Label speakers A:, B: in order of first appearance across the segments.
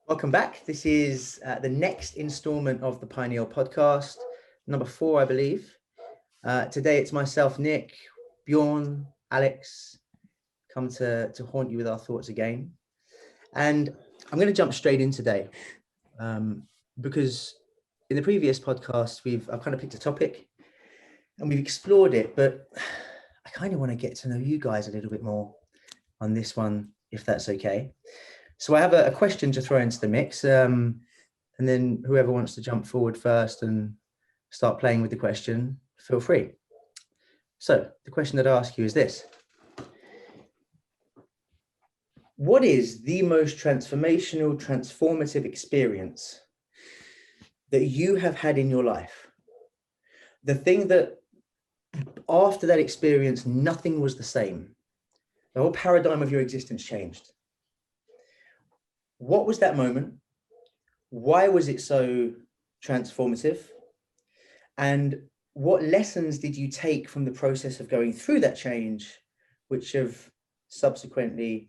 A: Welcome back. This is the next installment of the Pineal podcast, number 4, I believe. Today it's myself, Nick, Björn, Alex, come to haunt you with our thoughts again. And I'm going to jump straight in today because in the previous podcast, I've kind of picked a topic and we've explored it, but I kind of want to get to know you guys a little bit more on this one, if that's okay. So I have a question to throw into the mix, and then whoever wants to jump forward first and start playing with the question, feel free. So the question that I ask you is this. What is the most transformative experience that you have had in your life? The thing that after that experience, nothing was the same. The whole paradigm of your existence changed. What was that moment? Why was it so transformative? And what lessons did you take from the process of going through that change, which have subsequently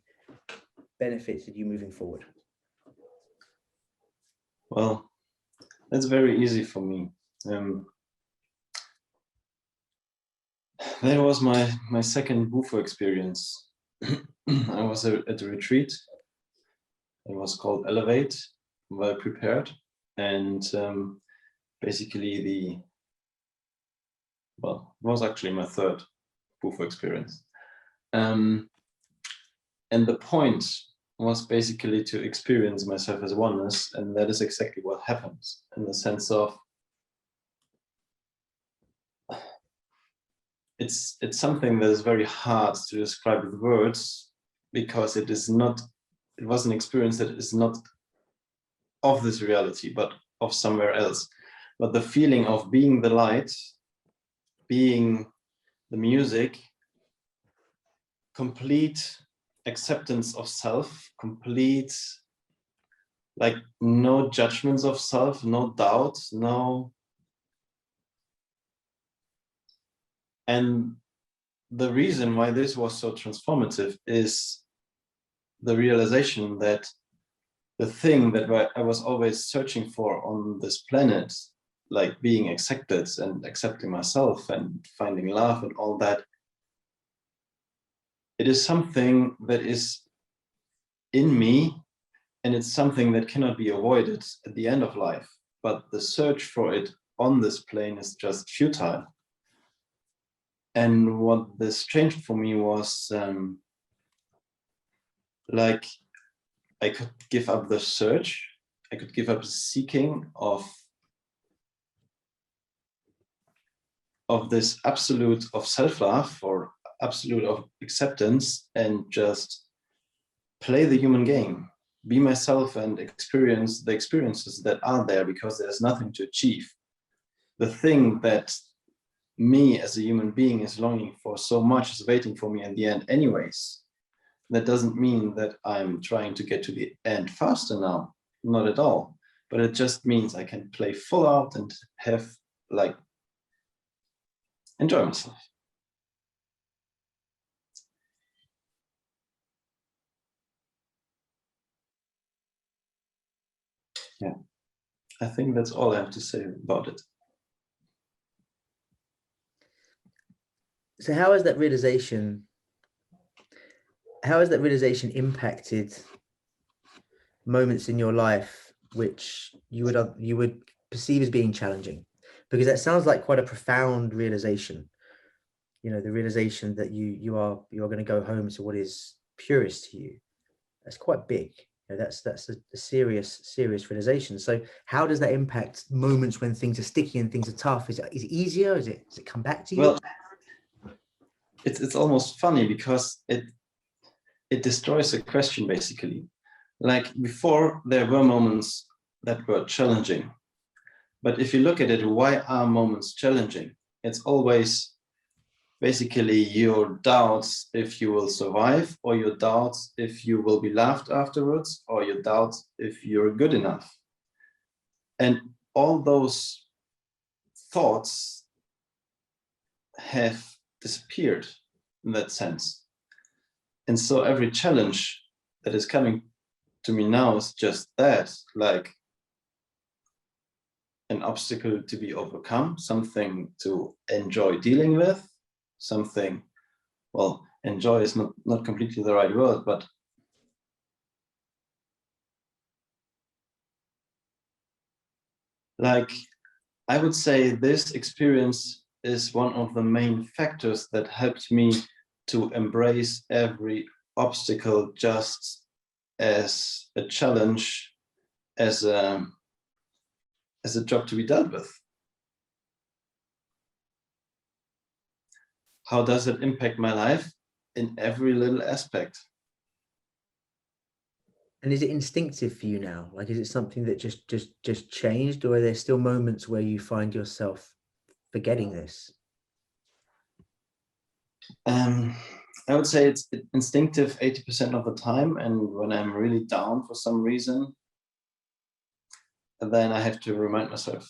A: benefited you moving forward?
B: Well, that's very easy for me. That was my second Bufo experience. I was at a retreat. It was called Elevate, Well Prepared, and basically it was actually my third Bufo experience. And the point was basically to experience myself as oneness, and that is exactly what happens, in the sense of it's something that is very hard to describe with words, because it was an experience that is not of this reality, but of somewhere else. But the feeling of being the light, being the music, complete acceptance of self, complete, like, no judgments of self, no doubts, no. And the reason why this was so transformative is the realization that the thing that I was always searching for on this planet, like being accepted and accepting myself and finding love and all that, it is something that is in me, and it's something that cannot be avoided at the end of life. But the search for it on this plane is just futile. And what this changed for me was like, I could give up the search, I could give up the seeking of this absolute of self-love or absolute of acceptance, and just play the human game, be myself and experience the experiences that are there, because there's nothing to achieve. The thing that me as a human being is longing for so much is waiting for me in the end anyways. That doesn't mean that I'm trying to get to the end faster now, not at all. But it just means I can play full out and have, like, enjoy myself. Yeah, I think that's all I have to say about it.
A: So how has that realization impacted moments in your life which you would perceive as being challenging? Because that sounds like quite a profound realization. You know, the realization that you are going to go home to what is purest to you. That's quite big. You know, that's a serious realization. So how does that impact moments when things are sticky and things are tough? Is it easier? Does it come back to you?
B: Well, it's almost funny, because it destroys the question, basically. Like, before, there were moments that were challenging. But if you look at it, why are moments challenging? It's always basically your doubts if you will survive, or your doubts if you will be loved afterwards, or your doubts if you're good enough. And all those thoughts have disappeared in that sense. And so every challenge that is coming to me now is just that, like an obstacle to be overcome, something to enjoy dealing with, something, well, enjoy is not completely the right word, but like, I would say this experience is one of the main factors that helped me to embrace every obstacle just as a challenge, as a job to be dealt with. How does it impact my life? In every little aspect.
A: And is it instinctive for you now? Like, is it something that just changed, or are there still moments where you find yourself forgetting this?
B: I would say it's instinctive 80% of the time, and when I'm really down for some reason, then I have to remind myself,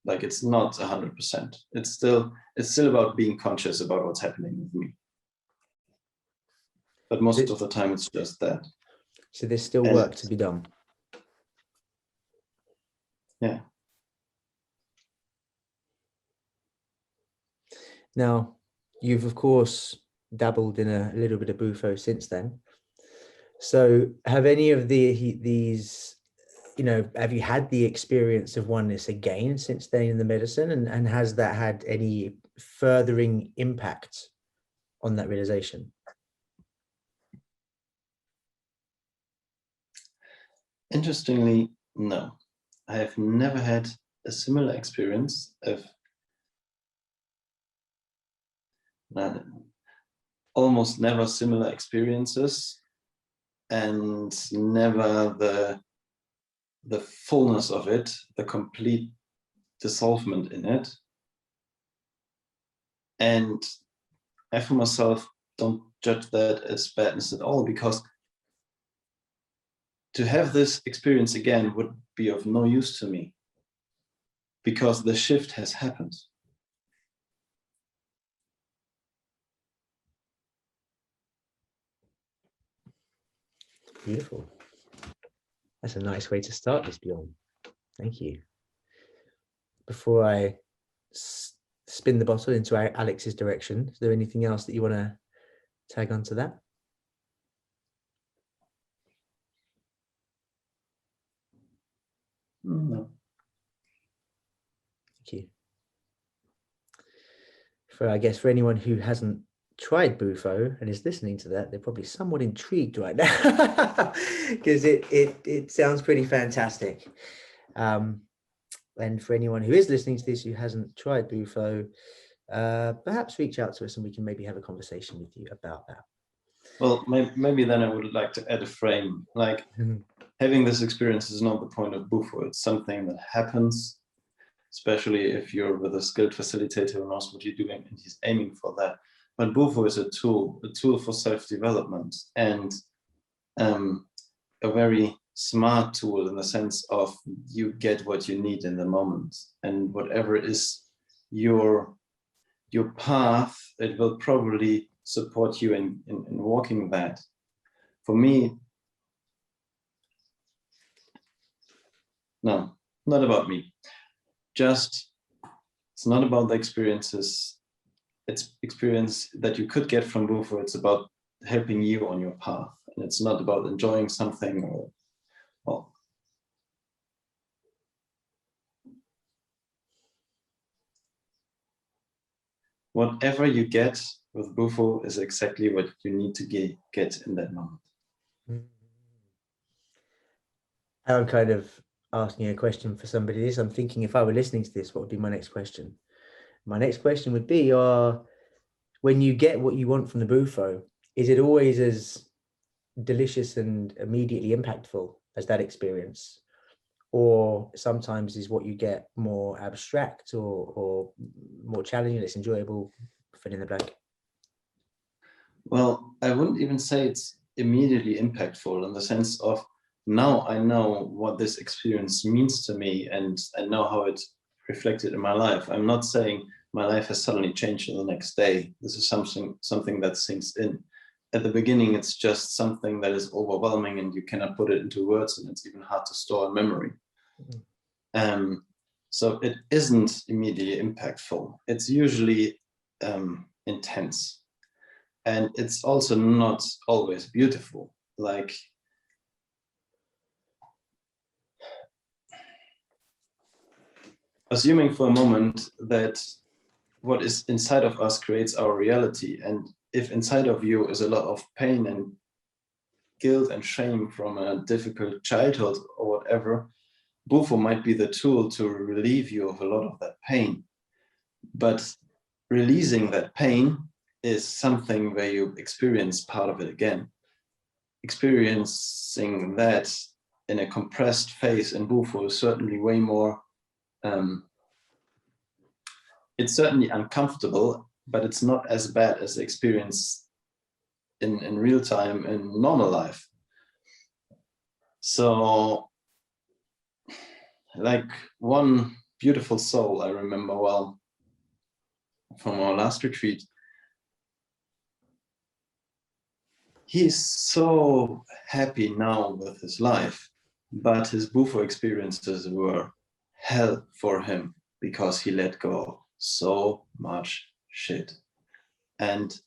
B: like, it's not 100%. It's still about being conscious about what's happening with me. But most of the time, it's just that.
A: So there's still work to be done.
B: Yeah.
A: Now, you've of course dabbled in a little bit of Bufo since then. So have any of these, have you had the experience of oneness again since then in the medicine? And has that had any furthering impact on that realization?
B: Interestingly, no. I have never had a similar experience of almost never similar experiences, and never the fullness of it, the complete dissolvement in it. And I for myself don't judge that as badness at all, because to have this experience again would be of no use to me, because the shift has happened.
A: Beautiful. That's a nice way to start this, Bjorn. Thank you. Before I spin the bottle into Alex's direction, is there anything else that you want to tag onto that?
B: No.
A: Thank you. I guess for anyone who hasn't tried Bufo and is listening to that, they're probably somewhat intrigued right now because it sounds pretty fantastic. And for anyone who is listening to this who hasn't tried Bufo, perhaps reach out to us and we can maybe have a conversation with you about that.
B: Well, maybe then I would like to add a frame, like having this experience is not the point of Bufo. It's something that happens, especially if you're with a skilled facilitator who knows what you're doing and he's aiming for that. But Bufo is a tool for self-development, and a very smart tool in the sense of you get what you need in the moment, and whatever is your path, it will probably support you in walking that. For me, no, not about me. Just, it's not about the experiences. It's experience that you could get from Bufo. It's about helping you on your path. And it's not about enjoying something or, well, whatever you get with Bufo is exactly what you need to get in that moment.
A: I'm kind of asking a question for somebody. I'm thinking if I were listening to this, what would be my next question? My next question would be, when you get what you want from the Bufo, is it always as delicious and immediately impactful as that experience? Or sometimes is what you get more abstract or more challenging, less enjoyable, fill in the blank?
B: Well, I wouldn't even say it's immediately impactful in the sense of, now I know what this experience means to me and I know how it reflected in my life. I'm not saying my life has suddenly changed in the next day. This is something that sinks in. at the beginning, it's just something that is overwhelming and you cannot put it into words, and it's even hard to store in memory. So it isn't immediately impactful. It's usually intense. And it's also not always beautiful. Like, assuming for a moment that what is inside of us creates our reality, and if inside of you is a lot of pain and guilt and shame from a difficult childhood or whatever, Bufo might be the tool to relieve you of a lot of that pain. But releasing that pain is something where you experience part of it again. Experiencing that in a compressed phase in Bufo is certainly way more, it's certainly uncomfortable, but it's not as bad as the experience in real time in normal life. So, like, one beautiful soul I remember well from our last retreat, he's so happy now with his life, but his Bufo experiences were hell for him because he let go so much shit. And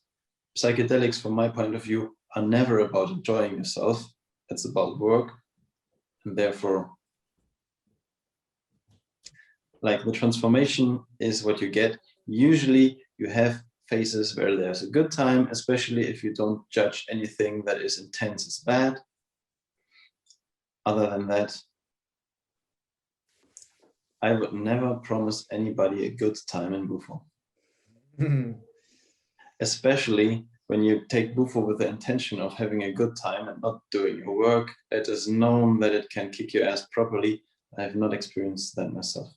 B: psychedelics, from my point of view, are never about enjoying yourself. It's about work. And therefore, like, the transformation is what you get. Usually you have phases where there's a good time, especially if you don't judge anything that is intense as bad. Other than that, I would never promise anybody a good time in Bufo. Especially when you take Bufo with the intention of having a good time and not doing your work. It is known that it can kick your ass properly. I have not experienced that myself.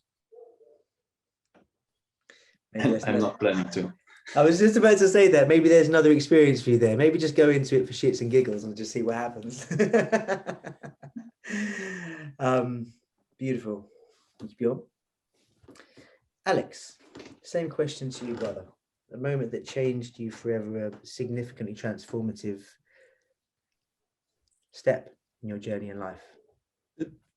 B: And I'm not planning to.
A: I was just about to say that maybe there's another experience for you there. Maybe just go into it for shits and giggles and just see what happens. Beautiful. Thank you, Björn. Alex, same question to you, brother. A moment that changed you forever, a significantly transformative step in your journey in life.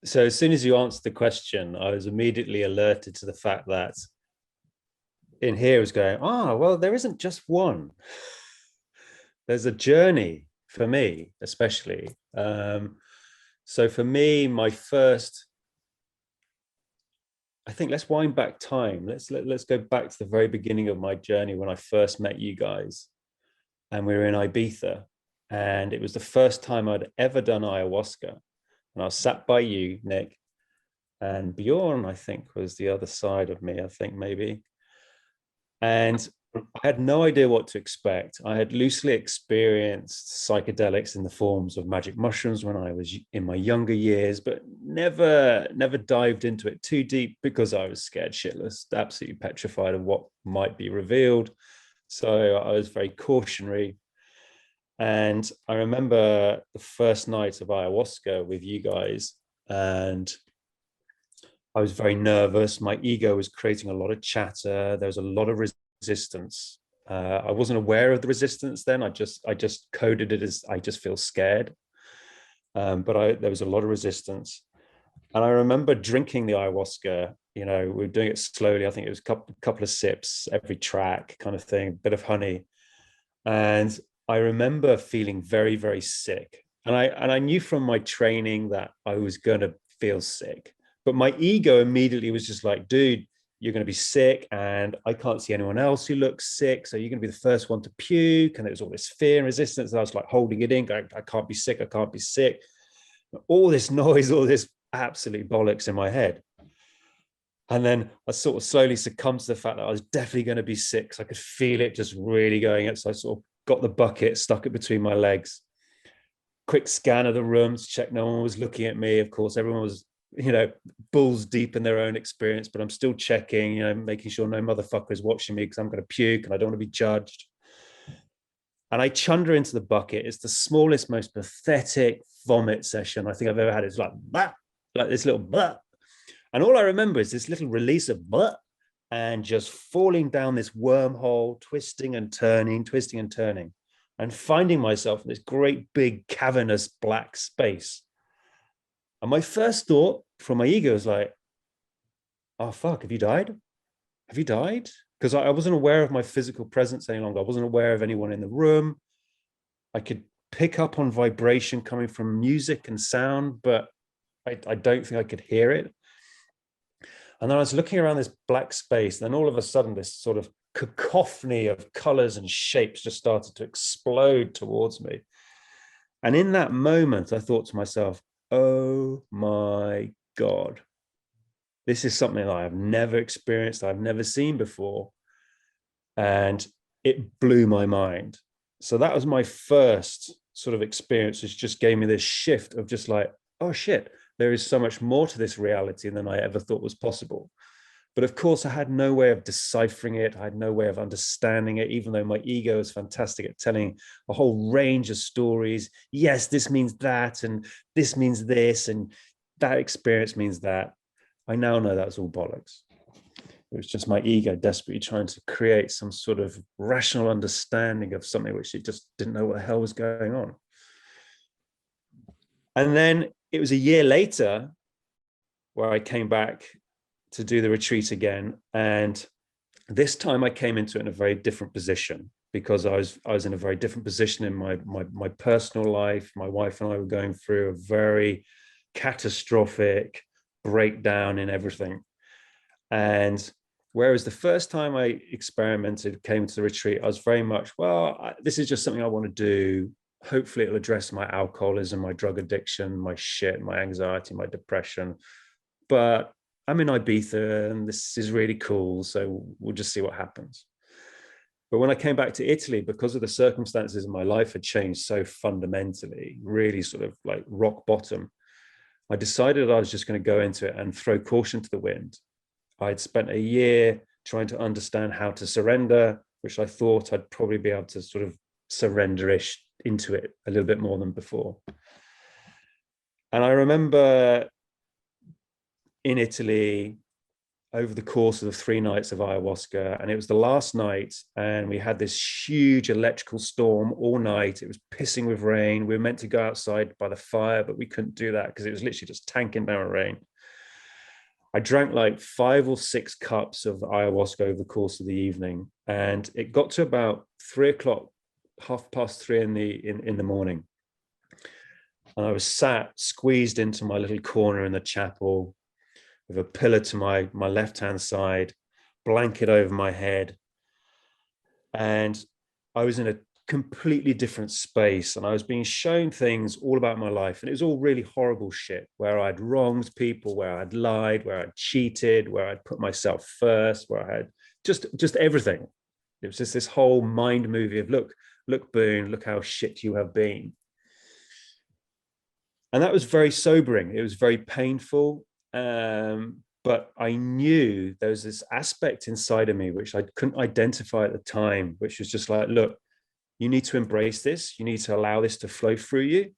C: So as soon as you answered the question, I was immediately alerted to the fact that in here was going, well, there isn't just one. There's a journey for me, especially. So for me, my first, I think, let's wind back time. Let's go back to the very beginning of my journey when I first met you guys, and we were in Ibiza, and it was the first time I'd ever done ayahuasca, and I was sat by you, Nick, and Bjorn, I think, was the other side of me, I think maybe. And I had no idea what to expect. I had loosely experienced psychedelics in the forms of magic mushrooms when I was in my younger years, but never dived into it too deep because I was scared shitless, absolutely petrified of what might be revealed. So I was very cautionary. And I remember the first night of ayahuasca with you guys, and I was very nervous. My ego was creating a lot of chatter. There was a lot of resistance. I wasn't aware of the resistance then. I just coded it as I just feel scared. But there was a lot of resistance. And I remember drinking the ayahuasca. You know, we were doing it slowly. I think it was a couple of sips every track, kind of thing, bit of honey. And I remember feeling very, very sick. And I knew from my training that I was going to feel sick. But my ego immediately was just like, dude, you're going to be sick, and I can't see anyone else who looks sick. So you're going to be the first one to puke. And it was all this fear and resistance. And I was like holding it in, going, I can't be sick. I can't be sick. All this noise, all this absolute bollocks in my head. And then I sort of slowly succumbed to the fact that I was definitely going to be sick. So I could feel it just really going up. So I sort of got the bucket, stuck it between my legs. Quick scan of the room to check no one was looking at me. Of course, everyone was, you know, balls deep in their own experience, but I'm still checking, you know, making sure no motherfucker is watching me because I'm going to puke and I don't want to be judged. And I chunder into the bucket. It's the smallest, most pathetic vomit session I think I've ever had. It's like, bah, like this little blah. And all I remember is this little release of blah and just falling down this wormhole, twisting and turning. and finding myself in this great big cavernous black space. And my first thought from my ego was like, oh, fuck, have you died? Have you died? Because I wasn't aware of my physical presence any longer. I wasn't aware of anyone in the room. I could pick up on vibration coming from music and sound, but I don't think I could hear it. And then I was looking around this black space, and then all of a sudden this sort of cacophony of colors and shapes just started to explode towards me. And in that moment, I thought to myself, oh my God, this is something I have never experienced, I've never seen before. And it blew my mind. So that was my first sort of experience, which just gave me this shift of just like, oh shit, there is so much more to this reality than I ever thought was possible. But of course, I had no way of deciphering it. I had no way of understanding it, even though my ego is fantastic at telling a whole range of stories. Yes, this means that, and this means this, and that experience means that. I now know that's all bollocks. It was just my ego desperately trying to create some sort of rational understanding of something which it just didn't know what the hell was going on. And then it was a year later where I came back to do the retreat again. And this time I came into it in a very different position, because I was in a very different position in my personal life. My wife and I were going through a very catastrophic breakdown in everything. And whereas the first time I experimented, came to the retreat, I was very much, well, this is just something I want to do. Hopefully it'll address my alcoholism, my drug addiction, my shit, my anxiety, my depression. But I'm in Ibiza and this is really cool, so we'll just see what happens. But when I came back to Italy, because of the circumstances in my life had changed so fundamentally, really sort of like rock bottom, I decided I was just going to go into it and throw caution to the wind. I'd spent a year trying to understand how to surrender, which I thought I'd probably be able to sort of surrender-ish into it a little bit more than before. And I remember in Italy over the course of the 3 nights of ayahuasca, and it was the last night, and we had this huge electrical storm all night. It was pissing with rain. We were meant to go outside by the fire, but we couldn't do that because it was literally just tanking down rain. I drank like 5 or 6 cups of ayahuasca over the course of the evening, and it got to about 3 o'clock, 3:30 in the morning. And I was sat squeezed into my little corner in the chapel with a pillow to my left-hand side, blanket over my head. And I was in a completely different space, and I was being shown things all about my life. And it was all really horrible shit, where I'd wronged people, where I'd lied, where I'd cheated, where I'd put myself first, where I had just everything. It was just this whole mind movie of look, Boon, look how shit you have been. And that was very sobering. It was very painful. But I knew there was this aspect inside of me which I couldn't identify at the time, which was just like, look, you need to embrace this. You need to allow this to flow through you.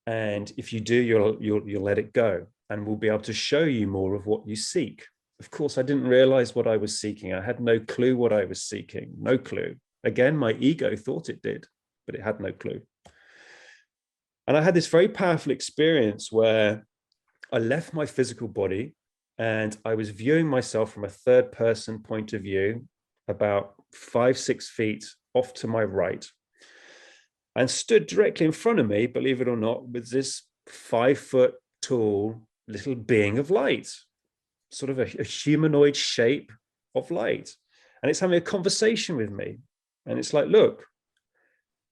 C: And if you do, you'll let it go, and we'll be able to show you more of what you seek. Of course, I didn't realize what I was seeking. I had no clue what I was seeking, no clue. Again, my ego thought it did, but it had no clue. And I had this very powerful experience where I left my physical body and I was viewing myself from a third person point of view, about 5-6 feet off to my right, and stood directly in front of me, believe it or not, with this 5 foot tall little being of light, sort of a humanoid shape of light. And it's having a conversation with me. And it's like, look,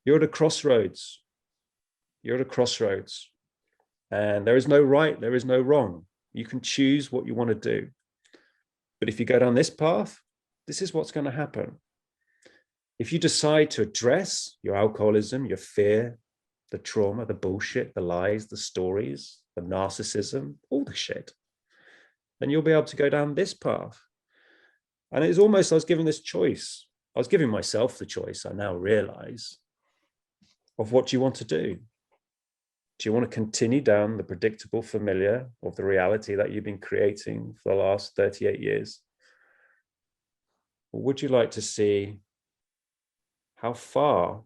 C: you're at a crossroads. You're at a crossroads. And there is no right, there is no wrong. You can choose what you want to do. But if you go down this path, this is what's going to happen. If you decide to address your alcoholism, your fear, the trauma, the bullshit, the lies, the stories, the narcissism, all the shit, then you'll be able to go down this path. And it's almost, I was given this choice. I was giving myself the choice, I now realize, of what you want to do. Do you want to continue down the predictable familiar of the reality that you've been creating for the last 38 years? Or would you like to see how far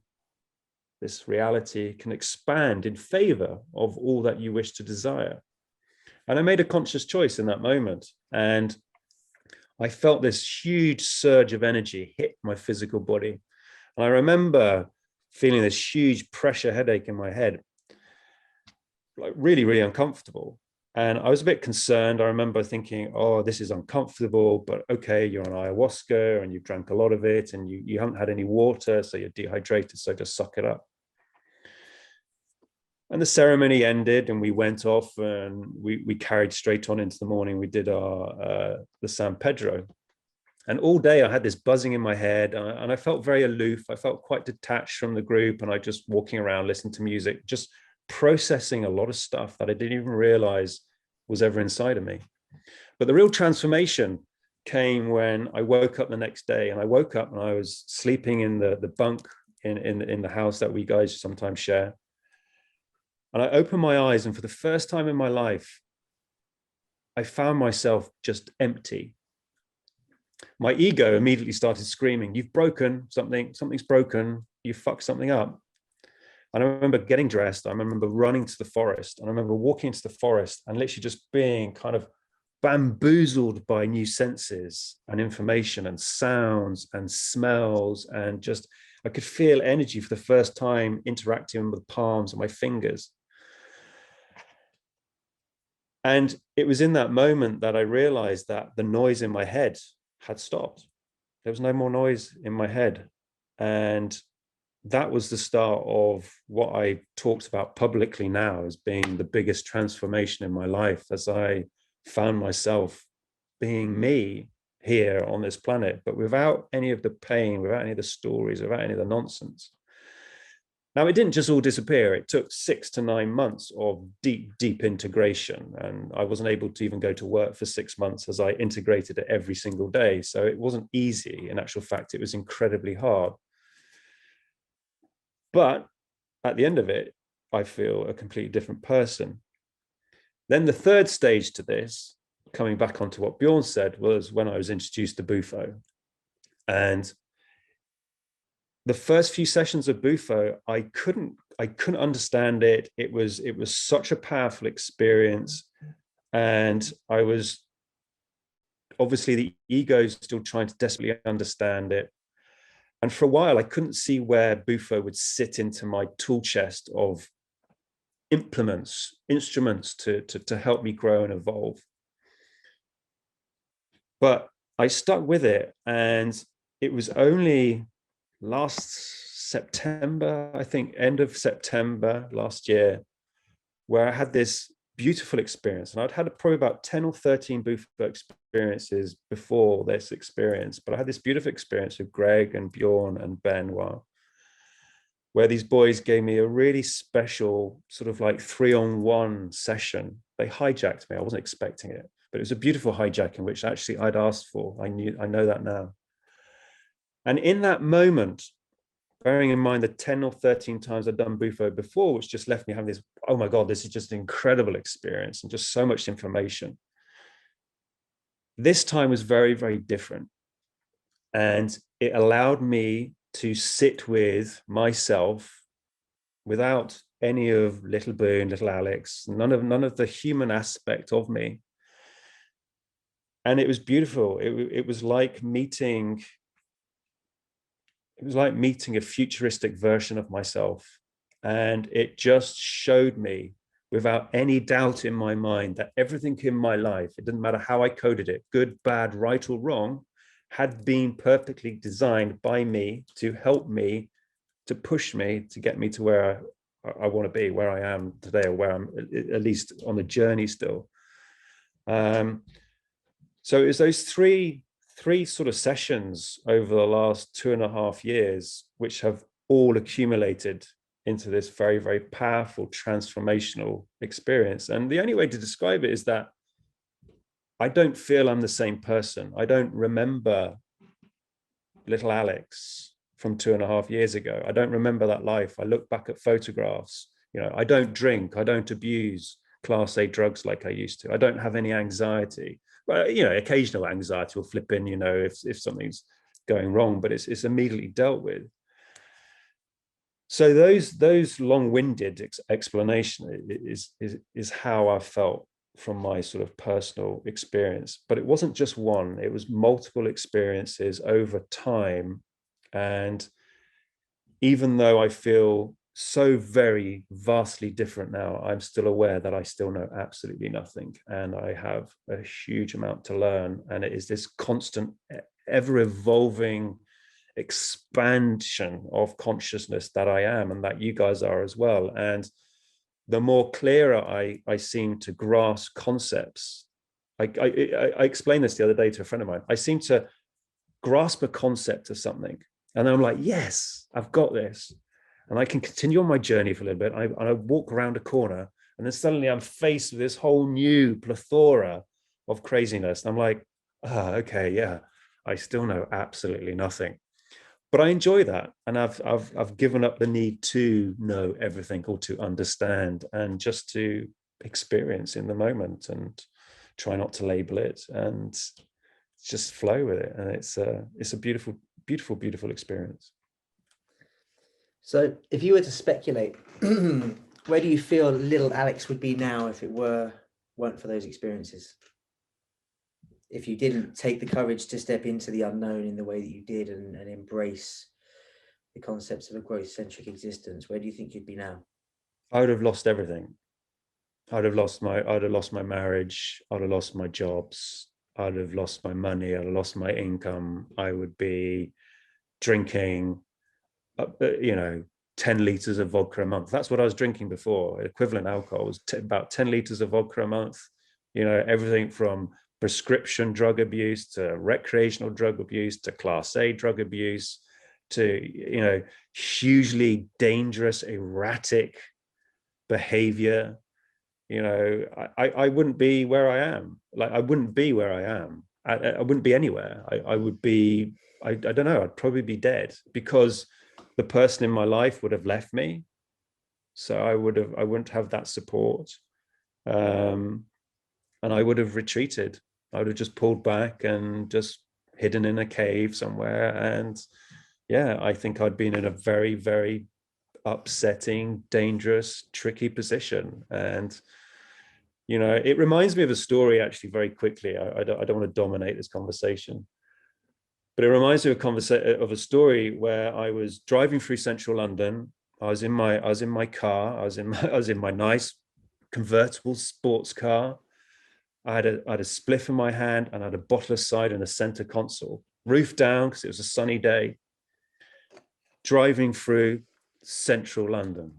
C: this reality can expand in favor of all that you wish to desire. And I made a conscious choice in that moment. And I felt this huge surge of energy hit my physical body. And I remember feeling this huge pressure headache in my head, like really, really uncomfortable. And I was a bit concerned. I remember thinking, oh, this is uncomfortable, but okay, you're on ayahuasca and you've drank a lot of it and you haven't had any water, so you're dehydrated, so just suck it up. And the ceremony ended and we went off and we carried straight on into the morning. We did our the San Pedro. And all day I had this buzzing in my head and I felt very aloof. I felt quite detached from the group, and I just walking around, listening to music, just processing a lot of stuff that I didn't even realize was ever inside of me. But the real transformation came when I woke up the next day, and I woke up and I was sleeping in the bunk in the house that we guys sometimes share. And I opened my eyes, and for the first time in my life, I found myself just empty. My ego immediately started screaming, "You've broken something, something's broken, you fucked something up." And I remember getting dressed, I remember running to the forest, and I remember walking into the forest and literally just being kind of bamboozled by new senses and information and sounds and smells, and just, I could feel energy for the first time interacting with the palms of my fingers. And it was in that moment that I realized that the noise in my head had stopped. There was no more noise in my head. And that was the start of what I talked about publicly now as being the biggest transformation in my life, as I found myself being me here on this planet, but without any of the pain, without any of the stories, without any of the nonsense. Now, it didn't just all disappear. It took 6 to 9 months of deep, deep integration. And I wasn't able to even go to work for 6 months as I integrated it every single day. So it wasn't easy. In actual fact, it was incredibly hard. But at the end of it, I feel a completely different person. Then the third stage to this, coming back onto what Björn said, was when I was introduced to Bufo. And the first few sessions of Bufo, I couldn't understand it. It was such a powerful experience. And I was, obviously the ego is still trying to desperately understand it. And for a while, I couldn't see where Bufo would sit into my tool chest of instruments to help me grow and evolve. But I stuck with it, and it was only last September, I think, end of September last year, where I had this beautiful experience. And I'd had probably about 10 or 13 Bufo experiences before this experience, but I had this beautiful experience with Greg and Bjorn and Benoit, where these boys gave me a really special sort of like 3-on-1 session. They hijacked me. I wasn't expecting it, but it was a beautiful hijacking, which actually I'd asked for. I know that now. And in that moment, bearing in mind the 10 or 13 times I'd done Bufo before, which just left me having this, oh my God, this is just an incredible experience and just so much information. This time was very, very different. And it allowed me to sit with myself without any of little Boon, little Alex, none of the human aspect of me. And it was beautiful. It was like meeting a futuristic version of myself. And it just showed me without any doubt in my mind that everything in my life, it didn't matter how I coded it, good, bad, right or wrong, had been perfectly designed by me to help me, to push me, to get me to where I want to be, where I am today, or where I'm at least on the journey still. So it was those three sort of sessions over the last 2.5 years, which have all accumulated into this very, very powerful transformational experience. And the only way to describe it is that I don't feel I'm the same person. I don't remember little Alex from 2.5 years ago. I don't remember that life. I look back at photographs. I don't drink. I don't abuse Class A drugs like I used to. I don't have any anxiety. Well, occasional anxiety will flip in, if something's going wrong, but it's immediately dealt with. So those long-winded explanation is how I felt from my sort of personal experience. But it wasn't just one, it was multiple experiences over time. And even though I feel so very vastly different now, I'm still aware that I still know absolutely nothing. And I have a huge amount to learn. And it is this constant, ever evolving expansion of consciousness that I am and that you guys are as well. And the more clearer I seem to grasp concepts, I explained this the other day to a friend of mine. I seem to grasp a concept of something, and then I'm like, yes, I've got this, and I can continue on my journey for a little bit. I walk around a corner, and then suddenly I'm faced with this whole new plethora of craziness. And I'm like, okay, yeah, I still know absolutely nothing. But I enjoy that, and I've given up the need to know everything or to understand, and just to experience in the moment and try not to label it and just flow with it. And it's a beautiful, beautiful, beautiful experience.
A: So if you were to speculate, where do you feel little Alex would be now if it weren't for those experiences? If you didn't take the courage to step into the unknown in the way that you did and embrace the concepts of a growth-centric existence, where do you think you'd be now?
C: I would have lost everything. I'd have lost my marriage. I'd have lost my jobs. I'd have lost my money. I'd have lost my income. I would be drinking, 10 liters of vodka a month. That's what I was drinking before. Equivalent alcohol was about 10 liters of vodka a month. Everything from prescription drug abuse to recreational drug abuse to Class A drug abuse to, hugely dangerous, erratic behavior. I wouldn't be where I am. Like, I wouldn't be where I am. I wouldn't be anywhere. I would be, I don't know, I'd probably be dead, because the person in my life would have left me. So I wouldn't have that support. And I would have retreated. I would have just pulled back and just hidden in a cave somewhere. And yeah, I think I'd been in a very, very upsetting, dangerous, tricky position. And it reminds me of a story, actually, very quickly. I don't want to dominate this conversation, but it reminds me of a story where I was driving through central London. I was in my car. I was in my nice convertible sports car. I had a spliff in my hand, and I had a bottle of cider in the center console, roof down because it was a sunny day. Driving through central London,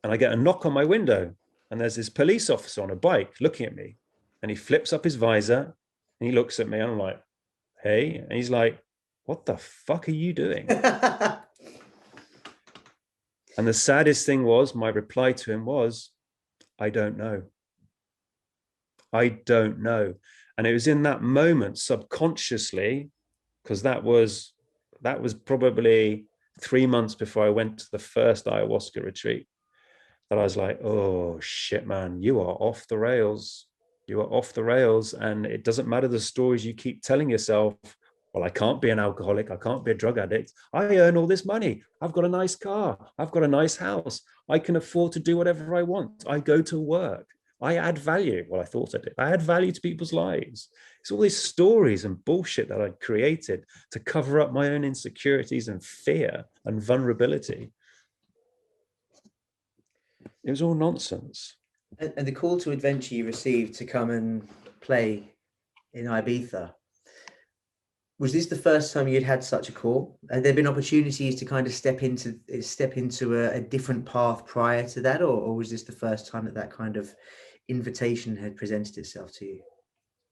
C: and I get a knock on my window, and there's this police officer on a bike looking at me, and he flips up his visor and he looks at me, and I'm like, hey, and he's like, what the fuck are you doing? And the saddest thing was, my reply to him was, I don't know. I don't know. And it was in that moment, subconsciously, because that was probably 3 months before I went to the first ayahuasca retreat, that I was like, oh shit, man, you are off the rails. You are off the rails. And it doesn't matter the stories you keep telling yourself. Well, I can't be an alcoholic. I can't be a drug addict. I earn all this money. I've got a nice car. I've got a nice house. I can afford to do whatever I want. I go to work. I add value. Well, I thought I did. I add value to people's lives. It's all these stories and bullshit that I created to cover up my own insecurities and fear and vulnerability. It was all nonsense.
A: And the call to adventure you received to come and play in Ibiza, was this the first time you'd had such a call? Had there been opportunities to kind of step into a different path prior to that, or was this the first time that kind of invitation had presented itself to you?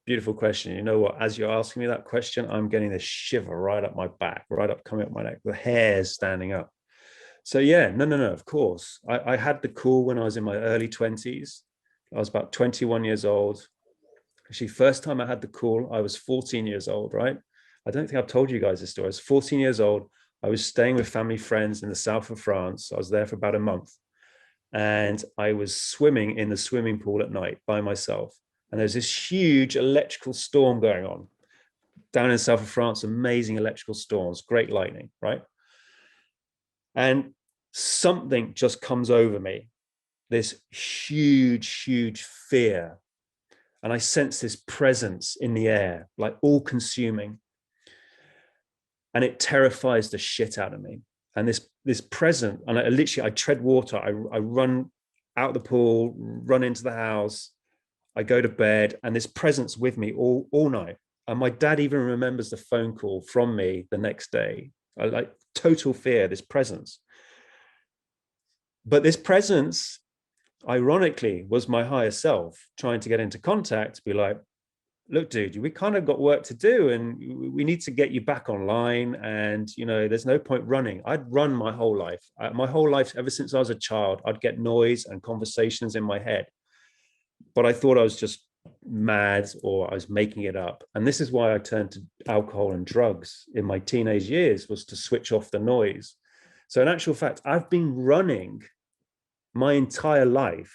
C: Beautiful question. You know what? As you're asking me that question, I'm getting this shiver right up my back, right up coming up my neck. The hair's standing up. So yeah, no, of course. I had the call when I was in my early 20s. I was about 21 years old. Actually, first time I had the call, I was 14 years old, right? I don't think I've told you guys this story. I was 14 years old. I was staying with family friends in the south of France. I was there for about a month. And I was swimming in the swimming pool at night by myself. And there's this huge electrical storm going on down in the south of France, amazing electrical storms, great lightning, right? And something just comes over me, this huge fear. And I sense this presence in the air, like all consuming. And it terrifies the shit out of me. And this present, and I tread water. I run out the pool, run into the house. I go to bed, and this presence with me all night. And my dad even remembers the phone call from me the next day. I like total fear, this presence. But this presence, ironically, was my higher self trying to get into contact, to be like, look, dude, we kind of got work to do, and we need to get you back online. And, you know, there's no point running. I'd run my whole life. My whole life, ever since I was a child, I'd get noise and conversations in my head. But I thought I was just mad, or I was making it up. And this is why I turned to alcohol and drugs in my teenage years, was to switch off the noise. So in actual fact, I've been running my entire life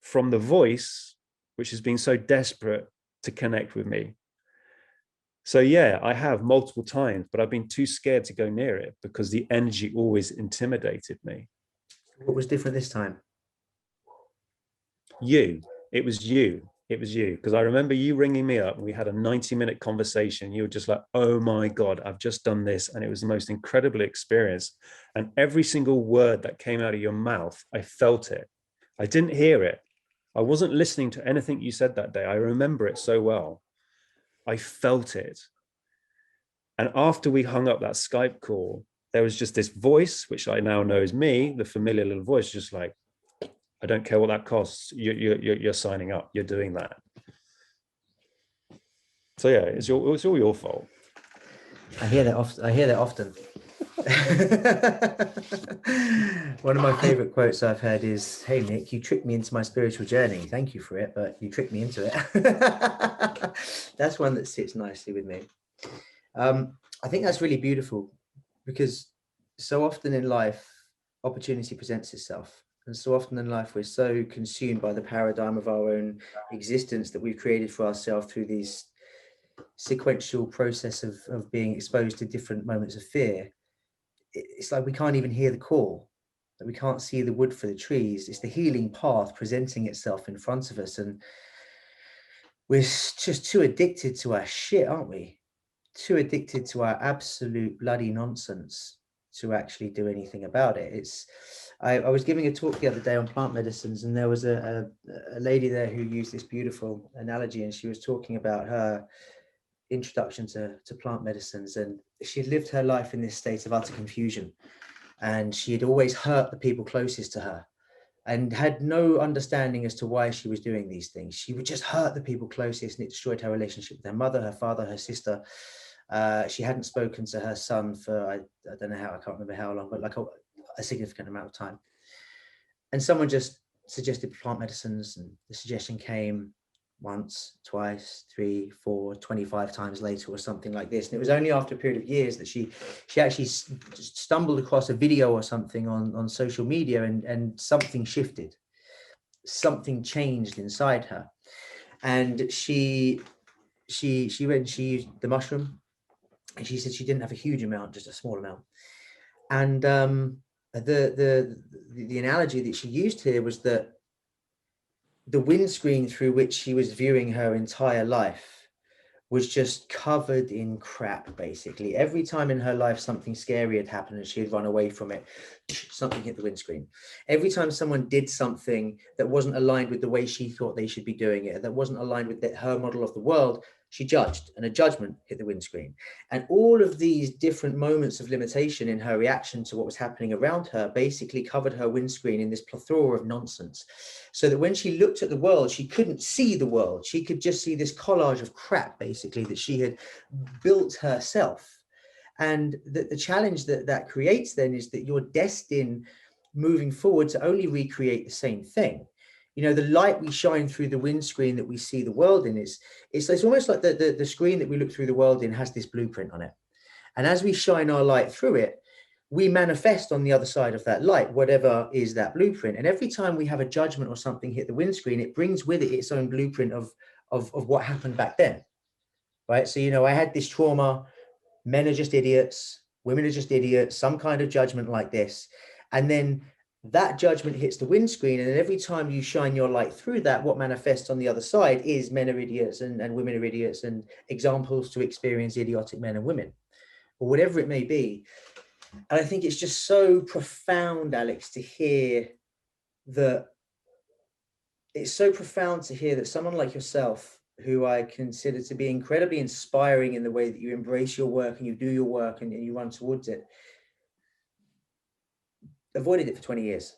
C: from the voice, which has been so desperate to connect with me. So yeah, I have multiple times, but I've been too scared to go near it because the energy always intimidated me.
A: What was different this time?
C: It was you. Because I remember you ringing me up and we had a 90-minute conversation. You were just like, oh my God, I've just done this. And it was the most incredible experience. And every single word that came out of your mouth, I felt it. I didn't hear it. I wasn't listening to anything you said that day. I remember it so well. I felt it. And after we hung up that Skype call, there was just this voice, which I now know is me, the familiar little voice, just like, I don't care what that costs. You're signing up. You're doing that. So yeah, it's all your fault.
A: I hear that often. One of my favorite quotes I've heard is, "Hey Nick, you tricked me into my spiritual journey. Thank you for it, but you tricked me into it." That's one that sits nicely with me. I think that's really beautiful, because so often in life, opportunity presents itself. And so often in life, we're so consumed by the paradigm of our own existence that we've created for ourselves through these sequential process of being exposed to different moments of fear. It's like we can't even hear the call, that we can't see the wood for the trees. It's the healing path presenting itself in front of us. And we're just too addicted to our shit, aren't we? Too addicted to our absolute bloody nonsense to actually do anything about it. I was giving a talk the other day on plant medicines, and there was a lady there who used this beautiful analogy, and she was talking about her introduction to plant medicines, and she had lived her life in this state of utter confusion, and she had always hurt the people closest to her and had no understanding as to why she was doing these things. She would just hurt the people closest, and it destroyed her relationship with her mother, her father, her sister. She hadn't spoken to her son for, I don't know how, I can't remember how long, but like a significant amount of time. And someone just suggested plant medicines, and the suggestion came once, twice, 3, 4, 25 times later, or something like this. And it was only after a period of years that she actually stumbled across a video or something on social media, and something shifted, something changed inside her. And she went and she used the mushroom, and she said she didn't have a huge amount, just a small amount. And the analogy that she used here was that the windscreen through which she was viewing her entire life was just covered in crap, basically. Every time in her life something scary had happened and she had run away from it, something hit the windscreen. Every time someone did something that wasn't aligned with the way she thought they should be doing it, that wasn't aligned with her model of the world, she judged, and a judgment hit the windscreen. And all of these different moments of limitation in her reaction to what was happening around her basically covered her windscreen in this plethora of nonsense. So that when she looked at the world, she couldn't see the world. She could just see this collage of crap, basically, that she had built herself. And the challenge that creates then is that you're destined moving forward to only recreate the same thing. You know, the light we shine through the windscreen that we see the world in it's almost like the screen that we look through the world in has this blueprint on it. And as we shine our light through it, we manifest on the other side of that light, whatever is that blueprint. And every time we have a judgment or something hit the windscreen, it brings with it its own blueprint of what happened back then, right? So, you know, I had this trauma, men are just idiots, women are just idiots, some kind of judgment like this. And then that judgment hits the windscreen. And then every time you shine your light through that, what manifests on the other side is men are idiots and women are idiots, and examples to experience idiotic men and women, or whatever it may be. And I think it's just so profound, Alex, to hear that. It's so profound to hear that someone like yourself, who I consider to be incredibly inspiring in the way that you embrace your work and you do your work and you run towards it, avoided it for 20 years.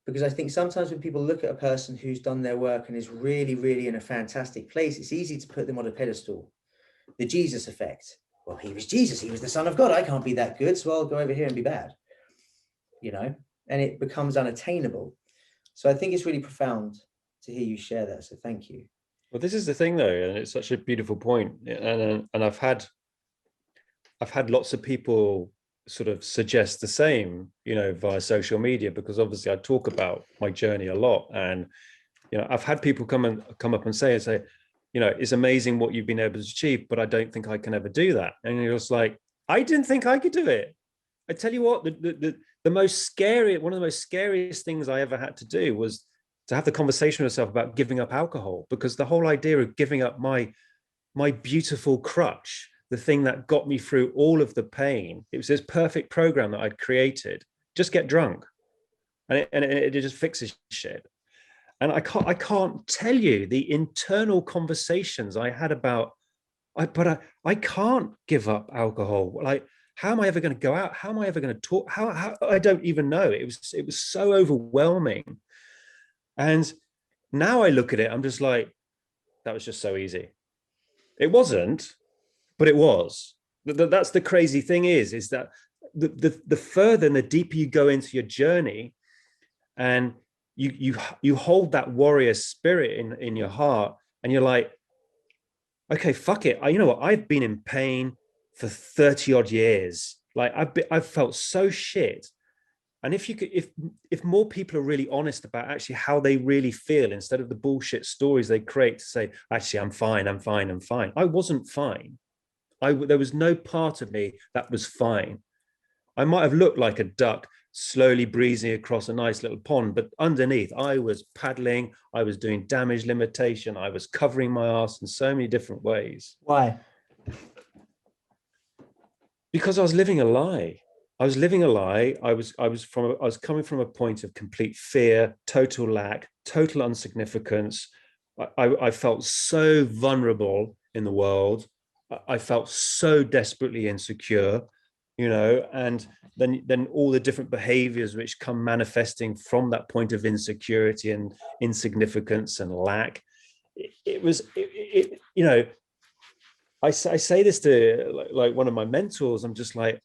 A: Because I think sometimes when people look at a person who's done their work and is really, really in a fantastic place, it's easy to put them on a pedestal. The Jesus effect. Well, he was Jesus. He was the Son of God. I can't be that good, so I'll go over here and be bad. You know, and it becomes unattainable. So I think it's really profound to hear you share that. So thank you.
C: Well, this is the thing, though, and it's such a beautiful point. And I've had lots of people sort of suggest the same, you know, via social media, because obviously I talk about my journey a lot. And, you know, I've had people come up and say, you know, it's amazing what you've been able to achieve, but I don't think I can ever do that. And you're just like, I didn't think I could do it. I tell you what, the most scary, one of the most scariest things I ever had to do was to have the conversation with myself about giving up alcohol, because the whole idea of giving up my beautiful crutch, the thing that got me through all of the pain, it was this perfect program that I'd created. Just get drunk, and it just fixes shit. And I can't tell you the internal conversations I had about, I can't give up alcohol. Like, how am I ever going to go out? How am I ever going to talk? How I don't even know. It was so overwhelming. And now I look at it, I'm just like, that was just so easy. It wasn't, but it was. That's the crazy thing is that the further and the deeper you go into your journey, and you hold that warrior spirit in your heart, and you're like, okay, fuck it. You know what? I've been in pain for 30 odd years. Like I've felt so shit. And if more people are really honest about actually how they really feel, instead of the bullshit stories they create to say, actually, I'm fine. I wasn't fine. There was no part of me that was fine. I might have looked like a duck slowly breezing across a nice little pond, but underneath I was paddling, I was doing damage limitation, I was covering my ass in so many different ways.
A: Why?
C: Because I was living a lie. I was coming from a point of complete fear, total lack, total insignificance. I felt so vulnerable in the world. I felt so desperately insecure, you know, and then all the different behaviors which come manifesting from that point of insecurity and insignificance and lack. You know, I say this to like one of my mentors. I'm just like,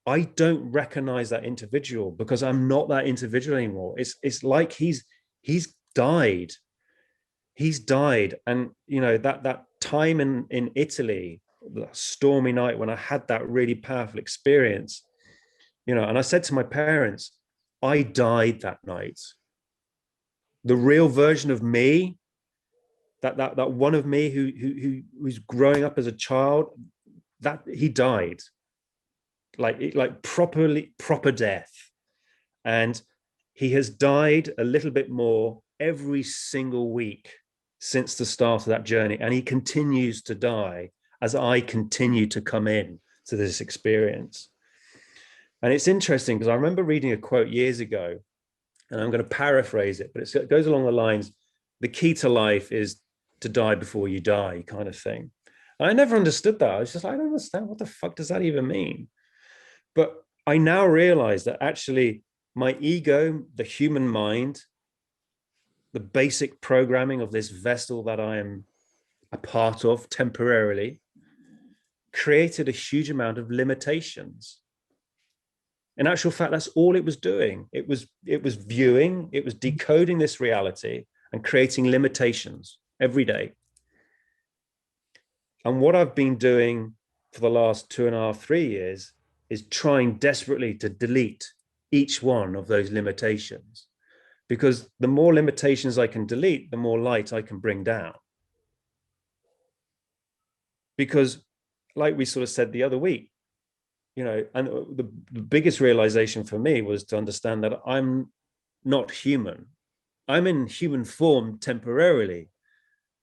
C: I don't recognize that individual because I'm not that individual anymore. It's like he's died. He's died. And you know, that time in Italy, the stormy night when I had that really powerful experience, you know, and I said to my parents, I died that night. The real version of me, that one of me who's growing up as a child, that he died. Like proper death. And he has died a little bit more every single week since the start of that journey. And he continues to die as I continue to come in to this experience. And it's interesting because I remember reading a quote years ago, and I'm going to paraphrase it, but it goes along the lines, the key to life is to die before you die, kind of thing. And I never understood that. I was just like, I don't understand. What the fuck does that even mean? But I now realize that actually my ego, the human mind, the basic programming of this vessel that I am a part of temporarily, created a huge amount of limitations. In actual fact, that's all it was doing. It was viewing, it was decoding this reality and creating limitations every day. And what I've been doing for the last 2.5, 3 years is trying desperately to delete each one of those limitations, because the more limitations I can delete, the more light I can bring down. Because like we sort of said the other week, and the biggest realization for me was to understand that I'm not human. I'm in human form temporarily,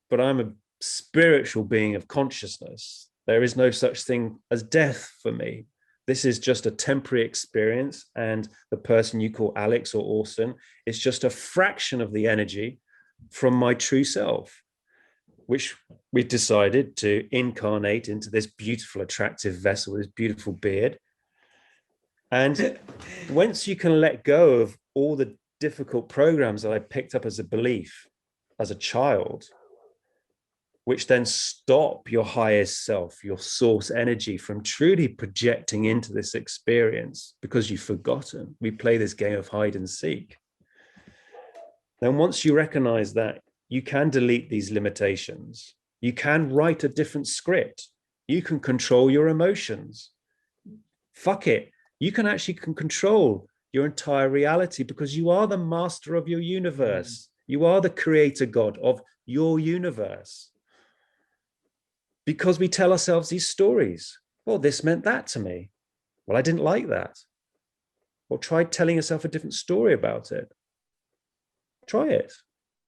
C: but I'm a spiritual being of consciousness. There is no such thing as death for me. This is just a temporary experience, and the person you call Alex or Orson is just a fraction of the energy from my true self, which we decided to incarnate into this beautiful, attractive vessel, this beautiful beard. And once you can let go of all the difficult programs that I picked up as a belief as a child, which then stop your highest self, your source energy, from truly projecting into this experience because you've forgotten. We play this game of hide and seek. Then once you recognize that, you can delete these limitations. You can write a different script. You can control your emotions. Fuck it. You can actually control your entire reality because you are the master of your universe. You are the creator God of your universe. Because we tell ourselves these stories. Well, this meant that to me. Well, I didn't like that. Well, try telling yourself a different story about it. Try it.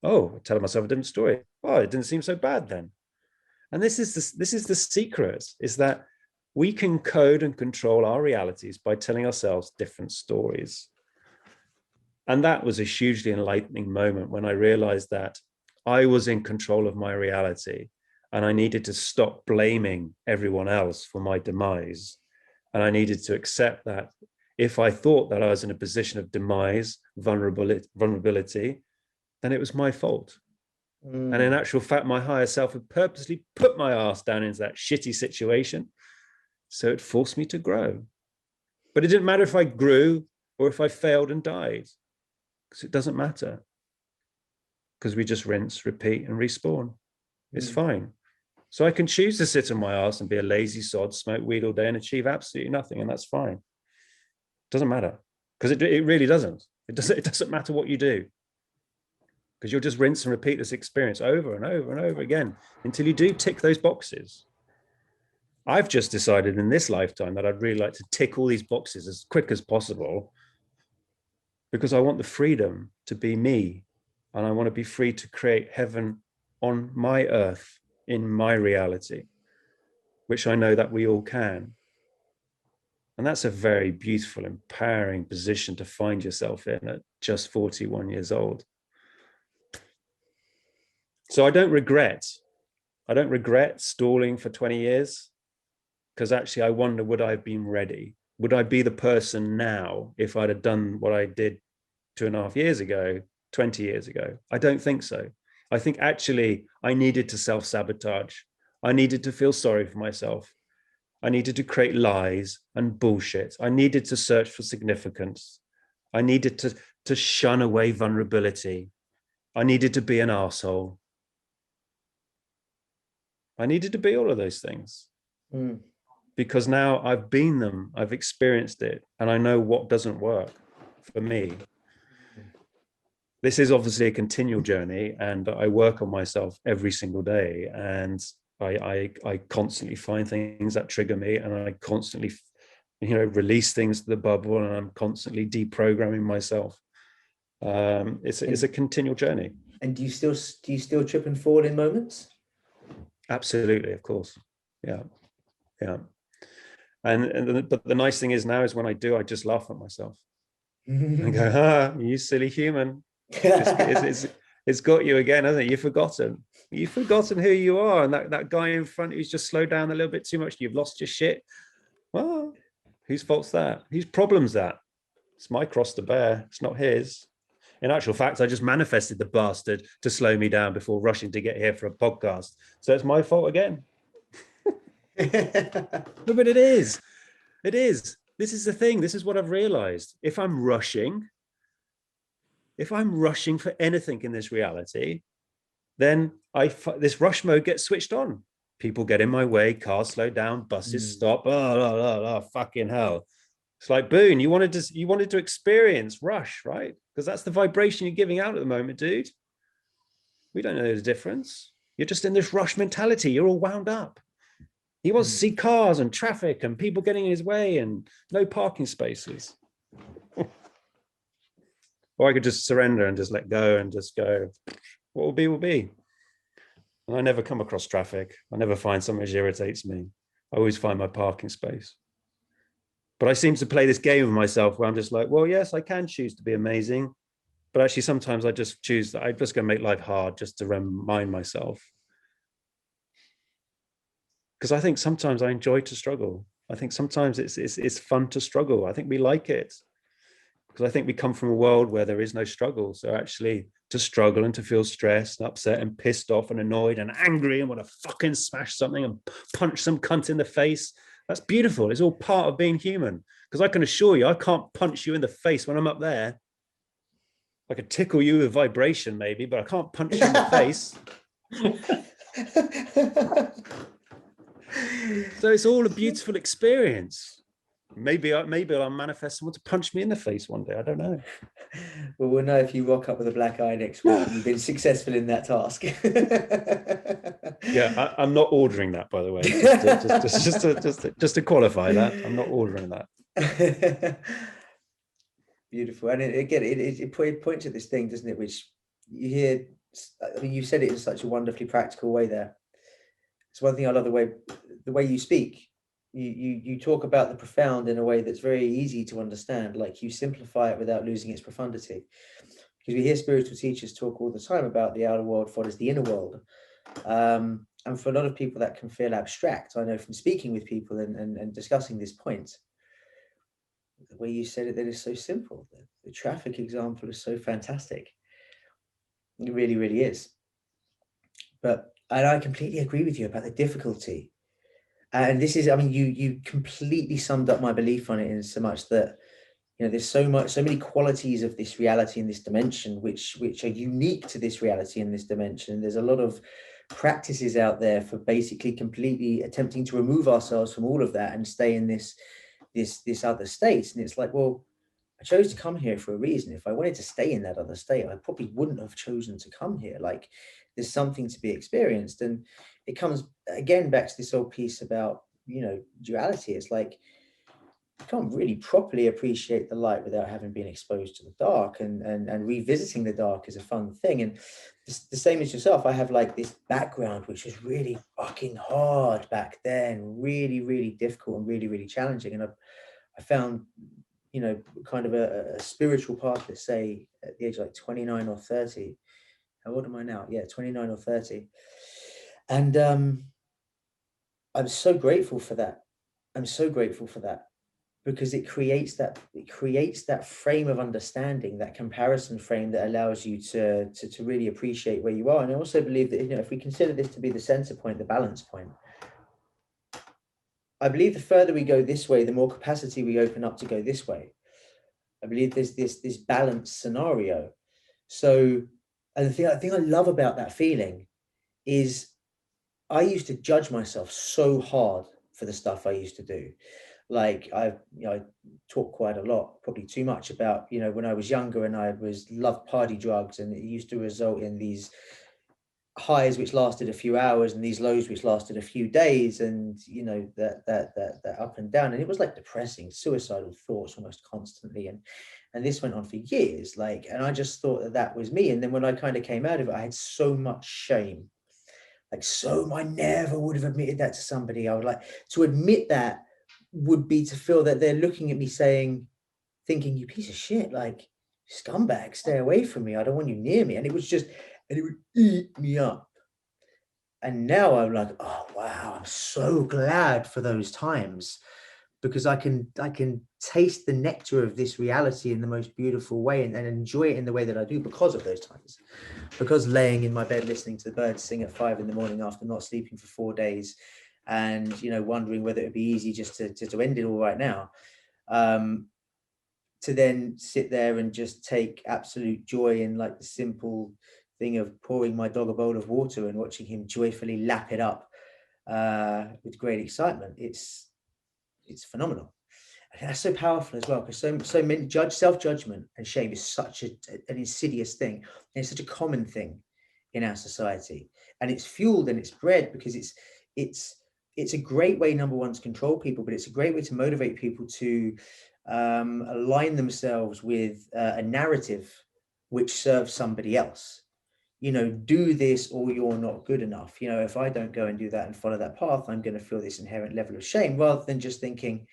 C: Oh, tell myself a different story. Oh, it didn't seem so bad then. And this is the secret, is that we can code and control our realities by telling ourselves different stories. And that was a hugely enlightening moment when I realized that I was in control of my reality. And I needed to stop blaming everyone else for my demise. And I needed to accept that if I thought that I was in a position of demise, vulnerability, then it was my fault. And in actual fact, my higher self had purposely put my ass down into that shitty situation. So it forced me to grow. But it didn't matter if I grew or if I failed and died, because it doesn't matter. Because we just rinse, repeat, and respawn. It's fine. So I can choose to sit on my ass and be a lazy sod, smoke weed all day and achieve absolutely nothing. And that's fine. It doesn't matter, because it really doesn't. It doesn't matter what you do, because you'll just rinse and repeat this experience over and over and over again until you do tick those boxes. I've just decided in this lifetime that I'd really like to tick all these boxes as quick as possible, because I want the freedom to be me, and I want to be free to create heaven on my earth, in my reality, which I know that we all can. And that's a very beautiful, empowering position to find yourself in at just 41 years old. So I don't regret stalling for 20 years, because actually I wonder, would I have been ready? Would I be the person now if I'd have done what I did 2.5 years ago, 20 years ago? I don't think so. I think actually I needed to self-sabotage. I needed to feel sorry for myself. I needed to create lies and bullshit. I needed to search for significance. I needed to shun away vulnerability. I needed to be an arsehole. I needed to be all of those things. Because now I've been them, I've experienced it, and I know what doesn't work for me. This is obviously a continual journey, and I work on myself every single day, and I constantly find things that trigger me, and I constantly release things to the bubble, and I'm constantly deprogramming myself. It's a continual journey.
A: And do you still trip and fall in moments?
C: Absolutely, of course. Yeah. But the nice thing is now is when I do, I just laugh at myself and go, you silly human. It's got you again, hasn't it? You've forgotten who you are. And that guy in front who's just slowed down a little bit too much. You've lost your shit. Well, whose fault's that? Whose problem's that? It's my cross to bear. It's not his. In actual fact, I just manifested the bastard to slow me down before rushing to get here for a podcast. So it's my fault again. But it is. This is the thing. This is what I've realized. If I'm rushing for anything in this reality, then this rush mode gets switched on. People get in my way, cars slow down, buses stop. Fucking hell. It's like, Boon, you wanted to experience rush, right? Because that's the vibration you're giving out at the moment, dude. We don't know the difference. You're just in this rush mentality. You're all wound up. He wants to see cars and traffic and people getting in his way and no parking spaces. Or I could just surrender and just let go and just go, what will be, will be. And I never come across traffic. I never find something which irritates me. I always find my parking space. But I seem to play this game with myself where I'm just like, well, yes, I can choose to be amazing. But actually, sometimes I just choose that I'm just going to make life hard just to remind myself. Because I think sometimes I enjoy to struggle. I think sometimes it's fun to struggle. I think we like it. Because I think we come from a world where there is no struggle. So actually to struggle and to feel stressed and upset and pissed off and annoyed and angry and want to fucking smash something and punch some cunt in the face, that's beautiful. It's all part of being human. Because I can assure you, I can't punch you in the face when I'm up there. I could tickle you with vibration maybe, but I can't punch you in the face. So it's all a beautiful experience. Maybe I'll manifest someone to punch me in the face one day. I don't know.
A: Well, we'll know if you rock up with a black eye next week and you've been successful in that task.
C: Yeah, I'm not ordering that, by the way. Just to qualify that, I'm not ordering that.
A: Beautiful. And it points at this thing, doesn't it? Which you hear, I mean, you said it in such a wonderfully practical way there. It's one thing I love, the way you speak. You talk about the profound in a way that's very easy to understand. Like you simplify it without losing its profundity. Because we hear spiritual teachers talk all the time about the outer world, what is the inner world. And for a lot of people that can feel abstract. I know from speaking with people and discussing this point, the way you said it, that is so simple. The traffic example is so fantastic. It really, really is. And I completely agree with you about the difficulty. And this is, I mean, you completely summed up my belief on it in so much that, you know, there's so many qualities of this reality in this dimension, which are unique to this reality in this dimension. There's a lot of practices out there for basically completely attempting to remove ourselves from all of that and stay in this other state. And it's like, well, I chose to come here for a reason. If I wanted to stay in that other state, I probably wouldn't have chosen to come here. Like there's something to be experienced. And it comes again back to this old piece about, you know, duality. It's like, you can't really properly appreciate the light without having been exposed to the dark, and revisiting the dark is a fun thing. And the same as yourself, I have like this background, which was really fucking hard back then, really, really difficult and really, really challenging. And I found, you know, kind of a spiritual path, let's say at the age of like 29 or 30. How old am I now? Yeah, 29 or 30. And I'm so grateful for that. I'm so grateful for that, because it creates that frame of understanding, that comparison frame that allows you to really appreciate where you are. And I also believe that, you know, if we consider this to be the center point, the balance point, I believe the further we go this way, the more capacity we open up to go this way. I believe there's this balanced scenario. So, and the thing I love about that feeling is I used to judge myself so hard for the stuff I used to do. Like I talk quite a lot, probably too much, about, you know, when I was younger and I loved party drugs, and it used to result in these highs which lasted a few hours and these lows which lasted a few days, and, you know, that up and down, and it was like depressing, suicidal thoughts almost constantly, and this went on for years. Like, and I just thought that was me. And then when I kind of came out of it, I had so much shame. Like, so I never would have admitted that to somebody. I would like to admit that would be to feel that they're looking at me thinking, you piece of shit, like, scumbag, stay away from me. I don't want you near me. And it would eat me up. And now I'm like, oh, wow, I'm so glad for those times, because I can taste the nectar of this reality in the most beautiful way, and enjoy it in the way that I do because of those times. Because laying in my bed listening to the birds sing at 5 a.m. after not sleeping for 4 days, and, you know, wondering whether it'd be easy just to end it all right now, to then sit there and just take absolute joy in like the simple thing of pouring my dog a bowl of water and watching him joyfully lap it up with great excitement. It's phenomenal. And that's so powerful as well, because so many self-judgment and shame is such an insidious thing, and it's such a common thing in our society, and it's fueled and it's bred because it's it's a great way, number one, to control people, but it's a great way to motivate people to align themselves with a narrative which serves somebody else. You know, do this or you're not good enough. You know, if I don't go and do that and follow that path, I'm going to feel this inherent level of shame, rather than just thinking,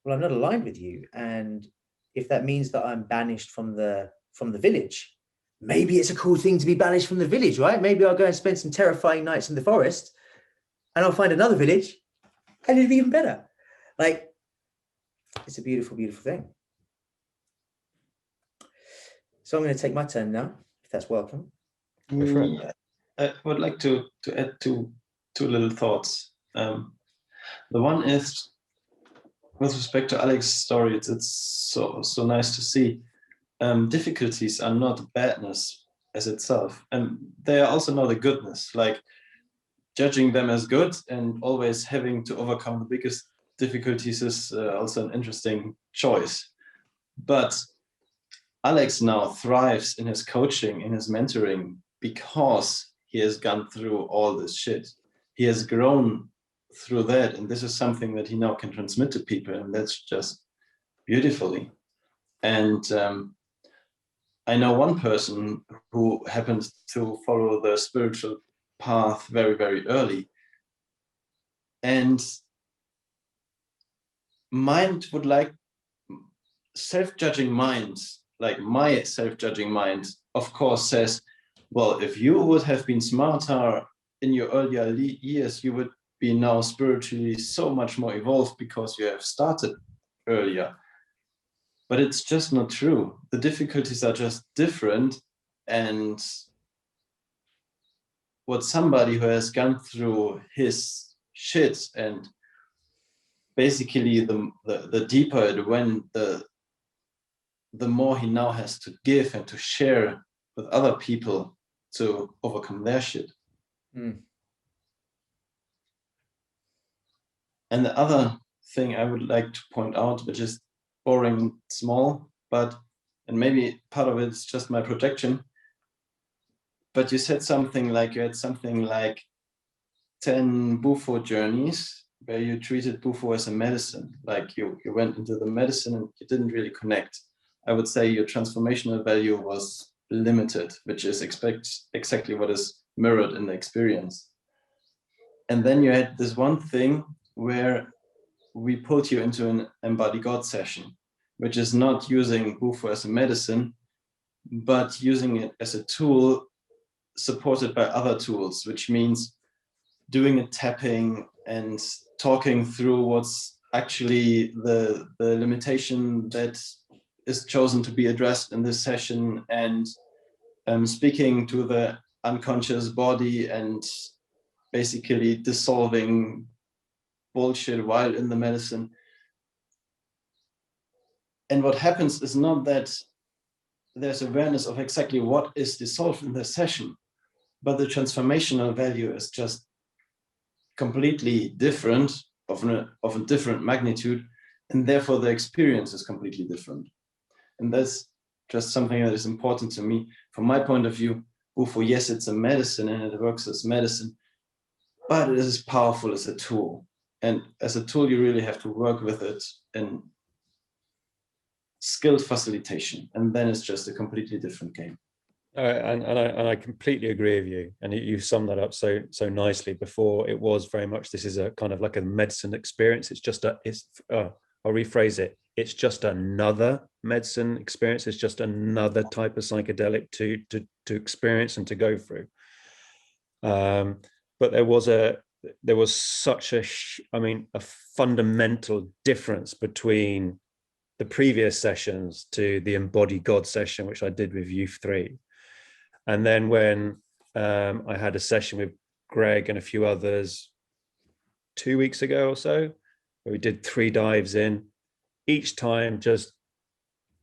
A: well, I'm not aligned with you. And if that means that I'm banished from the village, maybe it's a cool thing to be banished from the village, right? Maybe I'll go and spend some terrifying nights in the forest and I'll find another village and it'll be even better. Like, it's a beautiful, beautiful thing. So I'm going to take my turn now, if that's welcome.
B: Yeah, I would like to add two little thoughts. The one is, with respect to Alex's story, it's so nice to see. Difficulties are not badness as itself, and they are also not a goodness. Like, judging them as good and always having to overcome the biggest difficulties is also an interesting choice. But Alex now thrives in his coaching, in his mentoring, because he has gone through all this shit. He has grown through that, and this is something that he now can transmit to people, and that's just beautifully. And I know one person who happened to follow the spiritual path very, very early, and mind would like self-judging mind, like my self-judging mind, of course, says, well, if you would have been smarter in your earlier years, you would be now spiritually so much more evolved because you have started earlier. But it's just not true. The difficulties are just different. And what somebody who has gone through his shit, and basically the deeper it went, the more he now has to give and to share with other people to overcome their shit. And the other thing I would like to point out, which is boring and small, and maybe part of it is just my projection, but you said something like you had something like 10 Bufo journeys where you treated Bufo as a medicine, like you went into the medicine and you didn't really connect. I would say your transformational value was limited, which is exactly what is mirrored in the experience. And then you had this one thing where we pulled you into an Embody God session, which is not using Bufo as a medicine, but using it as a tool supported by other tools, which means doing a tapping and talking through what's actually the limitation that is chosen to be addressed in this session, and speaking to the unconscious body and basically dissolving bullshit while in the medicine. And what happens is not that there's awareness of exactly what is dissolved in the session, but the transformational value is just completely different, of a different magnitude, and therefore the experience is completely different. And that's just something that is important to me. From my point of view, Bufo, yes, it's a medicine and it works as medicine, but it is powerful as a tool. And as a tool, you really have to work with it in skilled facilitation. And then it's just a completely different game.
C: And I completely agree with you. And you summed that up so nicely. Before, it was very much, this is a kind of like a medicine experience. I'll rephrase it. It's just another medicine experience. It's just another type of psychedelic to experience and to go through. But there was such a fundamental difference between the previous sessions to the Embody God session, which I did with Youth 3. And then when I had a session with Greg and a few others 2 weeks ago or so, where we did 3 dives in, each time just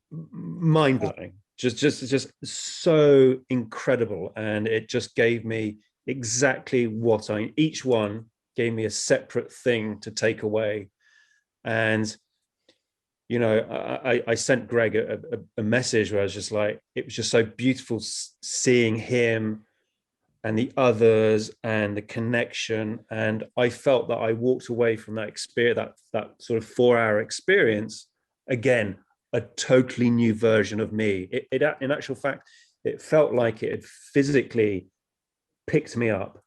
C: mind-blowing, just so incredible. And it just gave me exactly what each one gave me a separate thing to take away. And you know, I sent Greg a message where I was just like, it was just so beautiful seeing him and the others and the connection. And I felt that I walked away from that experience, that sort of 4-hour experience, again, a totally new version of me. It in actual fact, it felt like it had physically picked me up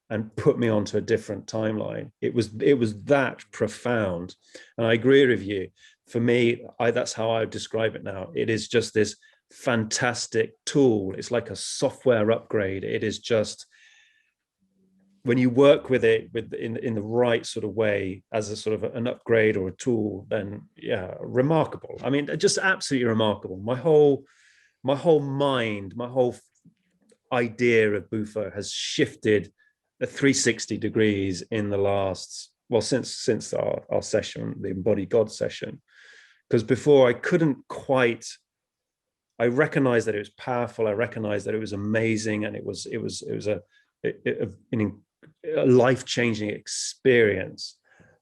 C: and put me onto a different timeline. It was that profound. And I agree with you. For me, that's how I would describe it now. It is just this fantastic tool. It's like a software upgrade. It is just, when you work with it in the right sort of way, as a sort of an upgrade or a tool, then yeah, remarkable. I mean, just absolutely remarkable. My whole mind, my whole idea of Bufo has shifted 360 degrees in the last, well, since our session, the Embodied God session. Because before I couldn't quite, I recognized that it was powerful, I recognized that it was amazing, and it was a life-changing experience.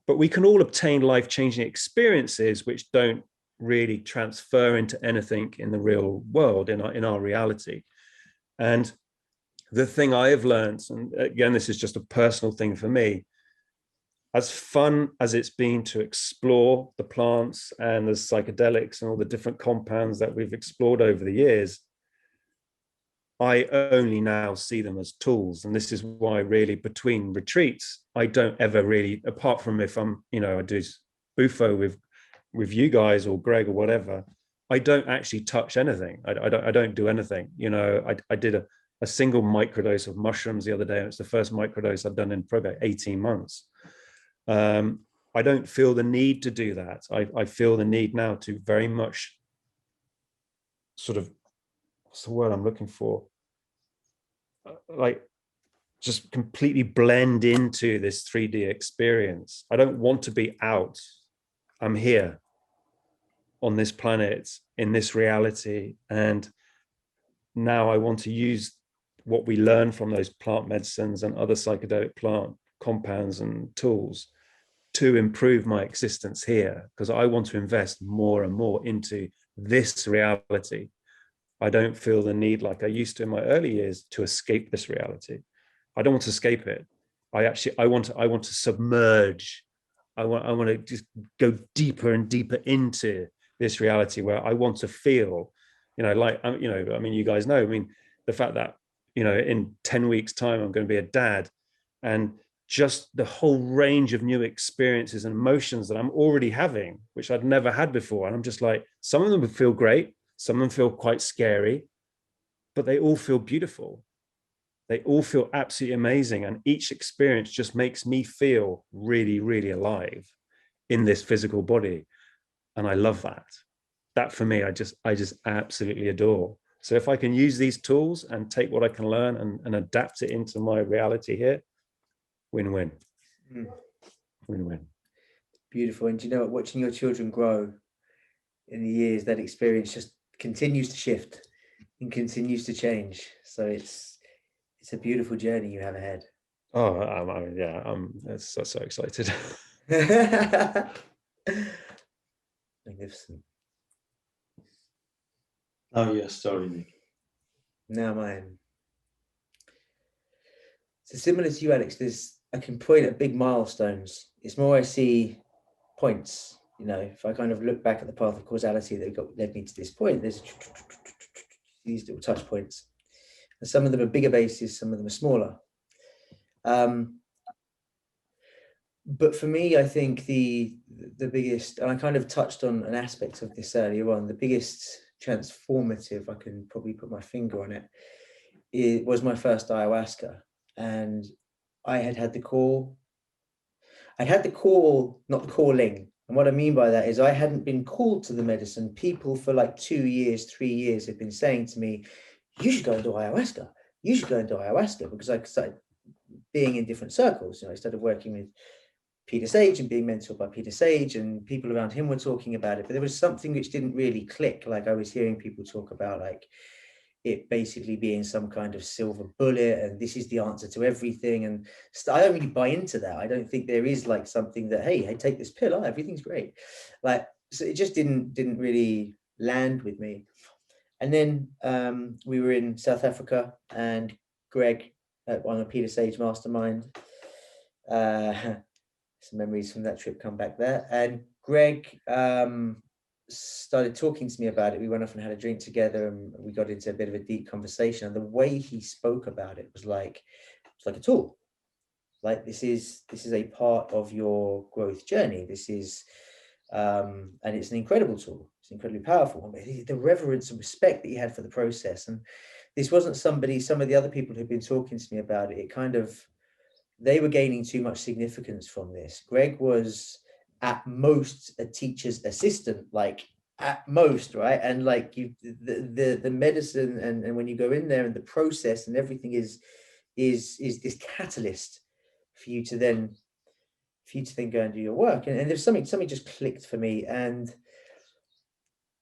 C: But we can all obtain life-changing experiences which don't really transfer into anything in the real world, in our reality. And the thing I have learned, and again, this is just a personal thing for me, as fun as it's been to explore the plants and the psychedelics and all the different compounds that we've explored over the years, I only now see them as tools. And this is why really between retreats, I don't ever really, apart from if I'm, I do Bufo with you guys or Greg or whatever, I don't actually touch anything. I don't do anything. I did a single microdose of mushrooms the other day, and it's the first microdose I've done in probably 18 months. I don't feel the need to do that. I feel the need now to very much sort of, what's the word I'm looking for? Like just completely blend into this 3D experience. I don't want to be out. I'm here on this planet, in this reality. And now I want to use what we learn from those plant medicines and other psychedelic plant compounds and tools to improve my existence here, because I want to invest more and more into this reality. I don't feel the need like I used to in my early years to escape this reality. I don't want to escape it. I want to submerge. I want to just go deeper and deeper into this reality where I want to feel, you guys know, the fact that, in 10 weeks time, I'm going to be a dad, and just the whole range of new experiences and emotions that I'm already having, which I'd never had before. And I'm just like, some of them would feel great. Some of them feel quite scary, but they all feel beautiful. They all feel absolutely amazing. And each experience just makes me feel really, really alive in this physical body. And I love that. That for me, I just absolutely adore. So if I can use these tools and take what I can learn and adapt it into my reality here, win-win. Win-win.
A: Beautiful. And watching your children grow in the years, that experience just continues to shift and continues to change. So it's a beautiful journey you have ahead.
C: Oh, I'm so excited.
A: Magnificent.
B: Oh, your story, Nick.
A: Now mine. So similar to you, Alex, I can point at big milestones. It's more I see points. If I kind of look back at the path of causality that led me to this point, there's these little touch points. And some of them are bigger bases, some of them are smaller. But for me, I think the biggest, and I kind of touched on an aspect of this earlier on, the biggest transformative, I can probably put my finger on it was my first ayahuasca. And I had the call. I had the call, not the calling. And what I mean by that is I hadn't been called to the medicine. People for like 2 years, 3 years have been saying to me, you should go and do ayahuasca. You should go and do ayahuasca, because I started being in different circles. I started working with Peter Sage and being mentored by Peter Sage, and people around him were talking about it. But there was something which didn't really click. Like I was hearing people talk about like it basically being some kind of silver bullet and this is the answer to everything. And I don't really buy into that. I don't think there is like something that, hey, take this pill, everything's great. Like, so it just didn't really land with me. And then we were in South Africa, and Greg on a Peter Sage mastermind. Some memories from that trip come back there. And Greg started talking to me about it. We went off and had a drink together, and we got into a bit of a deep conversation. And the way he spoke about it was like a tool. Like this is a part of your growth journey. This is and it's an incredible tool. It's incredibly powerful. The reverence and respect that he had for the process. And this wasn't some of the other people who've been talking to me about it, they were gaining too much significance from this. Greg was at most a teacher's assistant, like at most, right? And like the medicine and when you go in there and the process and everything is this catalyst for you to then go and do your work. And there's something just clicked for me. And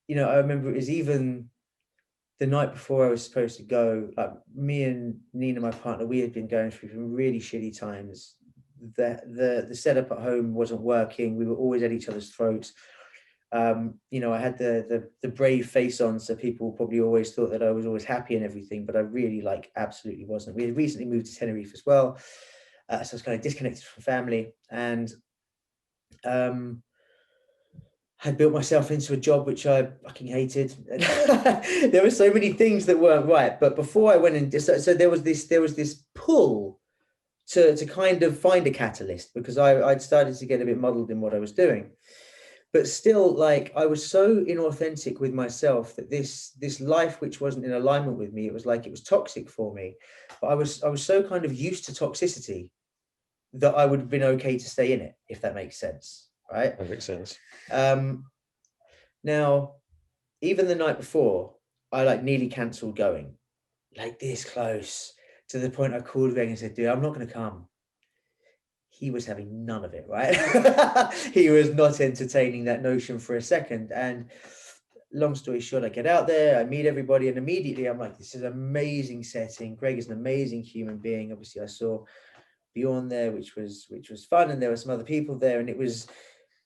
A: I remember it was even the night before I was supposed to go, like me and Nina, my partner, we had been going through some really shitty times. The setup at home wasn't working. We were always at each other's throats. I had the brave face on, so people probably always thought that I was always happy and everything, but I really absolutely wasn't. We had recently moved to Tenerife as well, so I was kind of disconnected from family, and had built myself into a job which I fucking hated. There were so many things that weren't right. But before I went and so there was this pull to kind of find a catalyst, because I'd started to get a bit muddled in what I was doing. But still, like, I was so inauthentic with myself that this life which wasn't in alignment with me, it was toxic for me. But I was so kind of used to toxicity that I would have been okay to stay in it, if that makes sense. Right?
C: That makes sense.
A: Now, even the night before, I nearly cancelled going, like this close, to the point I called Greg and said, dude, I'm not going to come. He was having none of it, right? He was not entertaining that notion for a second. And long story short, I get out there, I meet everybody, and immediately I'm like, this is an amazing setting. Greg is an amazing human being. Obviously, I saw Björn there, which was fun, and there were some other people there, and it was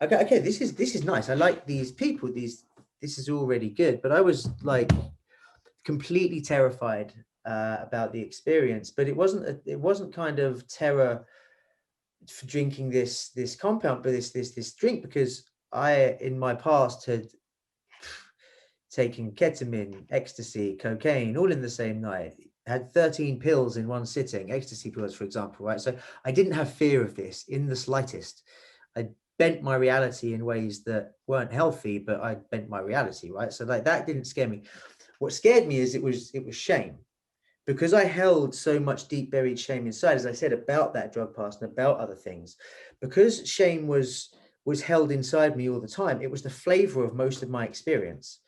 A: okay, this is nice. I like these people. This is already good. But I was like completely terrified about the experience. But it wasn't kind of terror for drinking this compound, but this drink, because I in my past had taken ketamine, ecstasy, cocaine, all in the same night. Had 13 pills in one sitting, ecstasy pills, for example, right? So I didn't have fear of this in the slightest. I bent my reality in ways that weren't healthy, but I bent my reality, right? So like that didn't scare me. What scared me is it was shame, because I held so much deep buried shame inside, as I said, about that drug past and about other things. Because shame was held inside me all the time, it was the flavor of most of my experience.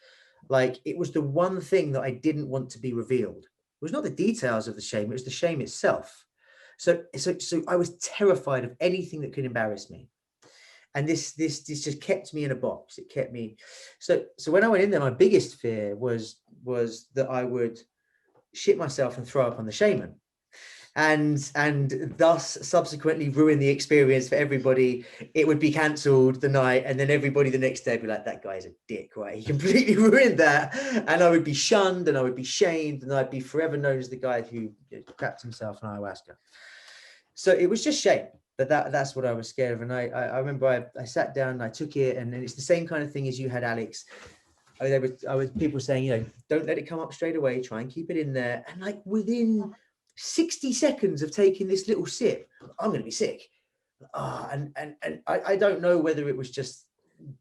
A: Like, it was the one thing that I didn't want to be revealed. It was not the details of the shame, it was the shame itself. So I was terrified of anything that could embarrass me. And this just kept me in a box. It kept me. So when I went in there, my biggest fear was that I would shit myself and throw up on the shaman, and thus subsequently ruin the experience for everybody. It would be cancelled the night, and then everybody the next day would be like, that guy's a dick, right? He completely ruined that. And I would be shunned, and I would be shamed, and I'd be forever known as the guy who crapped himself on ayahuasca. So it was just shame. But that's what I was scared of. And I remember I sat down and I took it, and it's the same kind of thing as you had, Alex. I was people saying, don't let it come up straight away, try and keep it in there. And like within 60 seconds of taking this little sip, I'm going to be sick. And I don't know whether it was just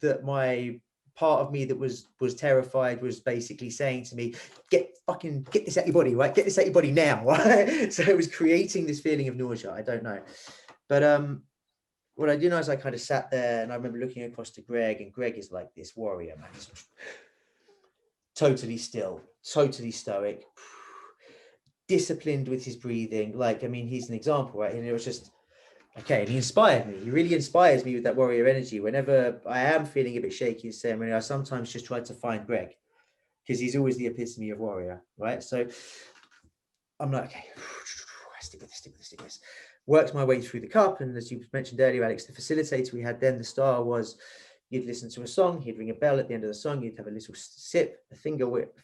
A: that my part of me that was terrified was basically saying to me, get this out your body, right? Get this out your body now, right? So it was creating this feeling of nausea. I don't know. But what I do know is I kind of sat there, and I remember looking across to Greg, and Greg is like this warrior, man. He's totally still, totally stoic, disciplined with his breathing. Like, I mean, he's an example, right? And it was just, okay, and he inspired me. He really inspires me with that warrior energy. Whenever I am feeling a bit shaky in ceremony, I sometimes just try to find Greg, because he's always the epitome of warrior, right? So I'm like, okay, stick with this. Worked my way through the cup, and as you mentioned earlier, Alex, the facilitator we had then, the star was, you'd listen to a song, he'd ring a bell at the end of the song, you'd have a little sip, a finger whip,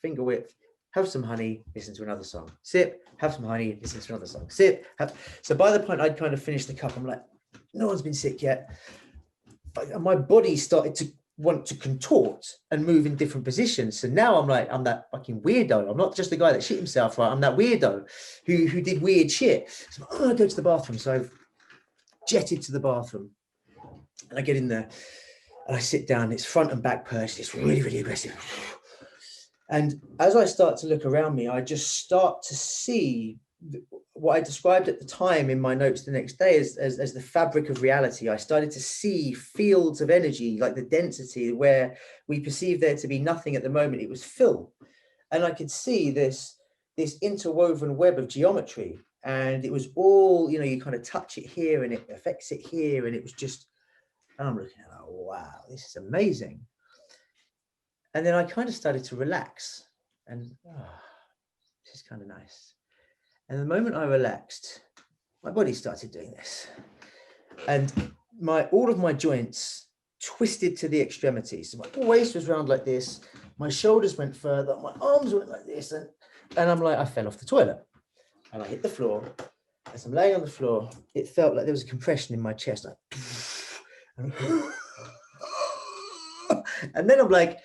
A: have some honey, listen to another song. Sip, have some honey, listen to another song. Sip, have. So by the point I'd kind of finished the cup, I'm like, no one's been sick yet. My body started to want to contort and move in different positions. So now I'm like, I'm that fucking weirdo. I'm not just the guy that shit himself, right? I'm that weirdo who did weird shit. So I'm like, I go to the bathroom. So I've jetted to the bathroom and I get in there and I sit down. It's front and back purged. It's really, really aggressive. And as I start to look around me, I just start to see what I described at the time in my notes the next day as the fabric of reality. I started to see fields of energy, like the density where we perceive there to be nothing at the moment. It was full. And I could see this interwoven web of geometry. And it was all, you know, you kind of touch it here and it affects it here. And it was just, and I'm looking at, oh, wow, this is amazing. And then I kind of started to relax and, oh, this is kind of nice. And the moment I relaxed, my body started doing this. And all of my joints twisted to the extremities. So my waist was round like this, my shoulders went further, my arms went like this, and I'm like, I fell off the toilet. And I hit the floor. As I'm laying on the floor, it felt like there was a compression in my chest. Like, and then I'm like,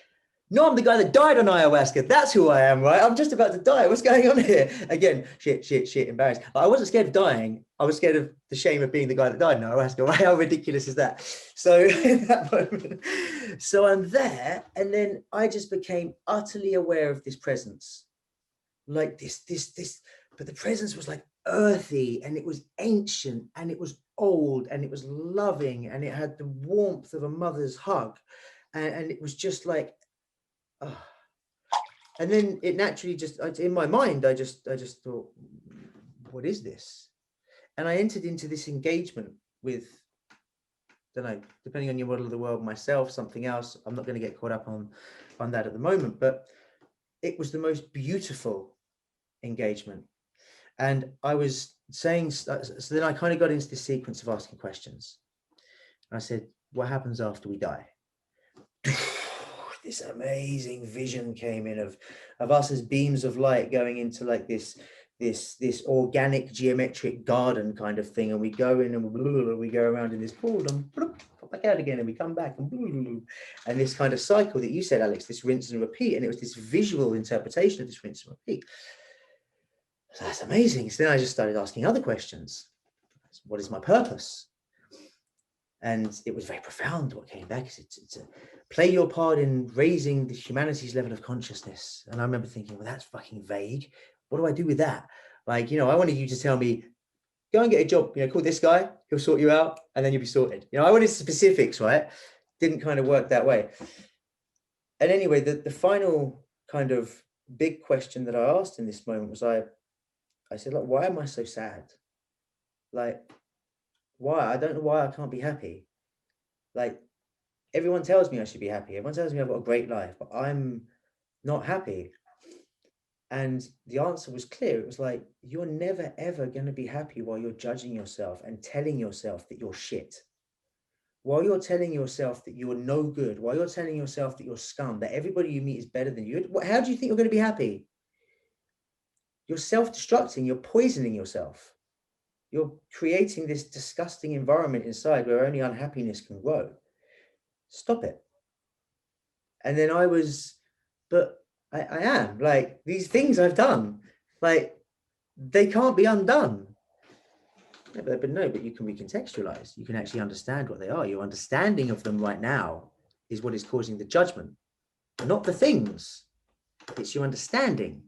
A: no, I'm the guy that died on ayahuasca. That's who I am, right? I'm just about to die. What's going on here? Again, shit, embarrassed. But I wasn't scared of dying. I was scared of the shame of being the guy that died on ayahuasca. Right? How ridiculous is that? So in that moment, so I'm there, and then I just became utterly aware of this presence, like this. But the presence was like earthy, and it was ancient, and it was old, and it was loving, and it had the warmth of a mother's hug, and it was just like. Oh. And then it naturally just in my mind I just thought, what is this? And I entered into this engagement with, don't know, depending on your model of the world, myself, something else. I'm not going to get caught up on that at the moment, but it was the most beautiful engagement. And I was saying, so then I kind of got into this sequence of asking questions. And I said, what happens after we die? This amazing vision came in of us as beams of light going into like this organic geometric garden kind of thing, and we go in and we go around in this pool and pop back out again, and we come back and this kind of cycle that you said, Alex, this rinse and repeat, and it was this visual interpretation of this rinse and repeat. So that's amazing. So then I just started asking other questions. What is my purpose? And it was very profound. What came back is it's a play your part in raising the humanity's level of consciousness. And I remember thinking, well, that's fucking vague. What do I do with that? Like, you know, I wanted you to tell me, go and get a job, you know, call this guy, he'll sort you out, and then you'll be sorted. You know, I wanted specifics, right? Didn't kind of work that way. And anyway, the final kind of big question that I asked in this moment was I said, like, why am I so sad? Like, why? I don't know why I can't be happy. Like, everyone tells me I should be happy. Everyone tells me I've got a great life, but I'm not happy. And the answer was clear. It was like, you're never, ever going to be happy while you're judging yourself and telling yourself that you're shit. While you're telling yourself that you're no good, while you're telling yourself that you're scum, that everybody you meet is better than you, how do you think you're going to be happy? You're self-destructing. You're poisoning yourself. You're creating this disgusting environment inside where only unhappiness can grow. Stop it. And then I am like, these things I've done, like, they can't be undone. Yeah, but you can recontextualize. You can actually understand what they are. Your understanding of them right now is what is causing the judgment, not the things. It's your understanding.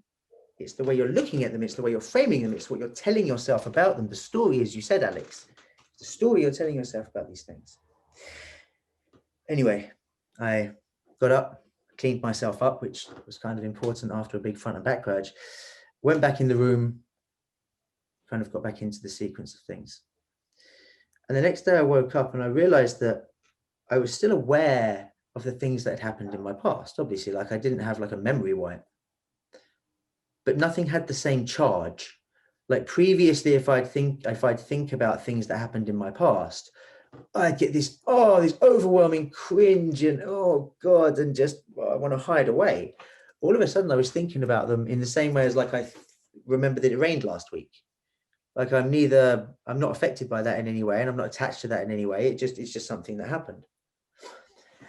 A: It's the way you're looking at them. It's the way you're framing them. It's what you're telling yourself about them. The story, as you said, Alex, the story you're telling yourself about these things. Anyway, I got up, cleaned myself up, which was kind of important after a big front and back purge, went back in the room, kind of got back into the sequence of things. And the next day I woke up and I realized that I was still aware of the things that had happened in my past. Obviously, like, I didn't have like a memory wipe, but nothing had the same charge. Like previously, if I'd think about things that happened in my past, I'd get this overwhelming cringe and, oh God, and just, I want to hide away. all of a sudden I was thinking about them in the same way as like I remember that it rained last week. Like I'm not affected by that in any way, and I'm not attached to that in any way. It's just something that happened.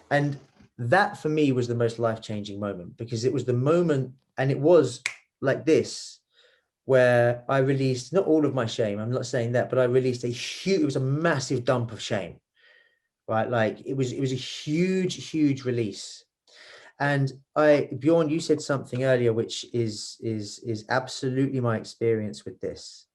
A: And that for me was the most life-changing moment, because it was the moment, and it was like this, where I released not all of my shame. I'm not saying that, but I released it was a massive dump of shame, right? Like it was a huge release. And Bjorn, you said something earlier, which is absolutely my experience with this.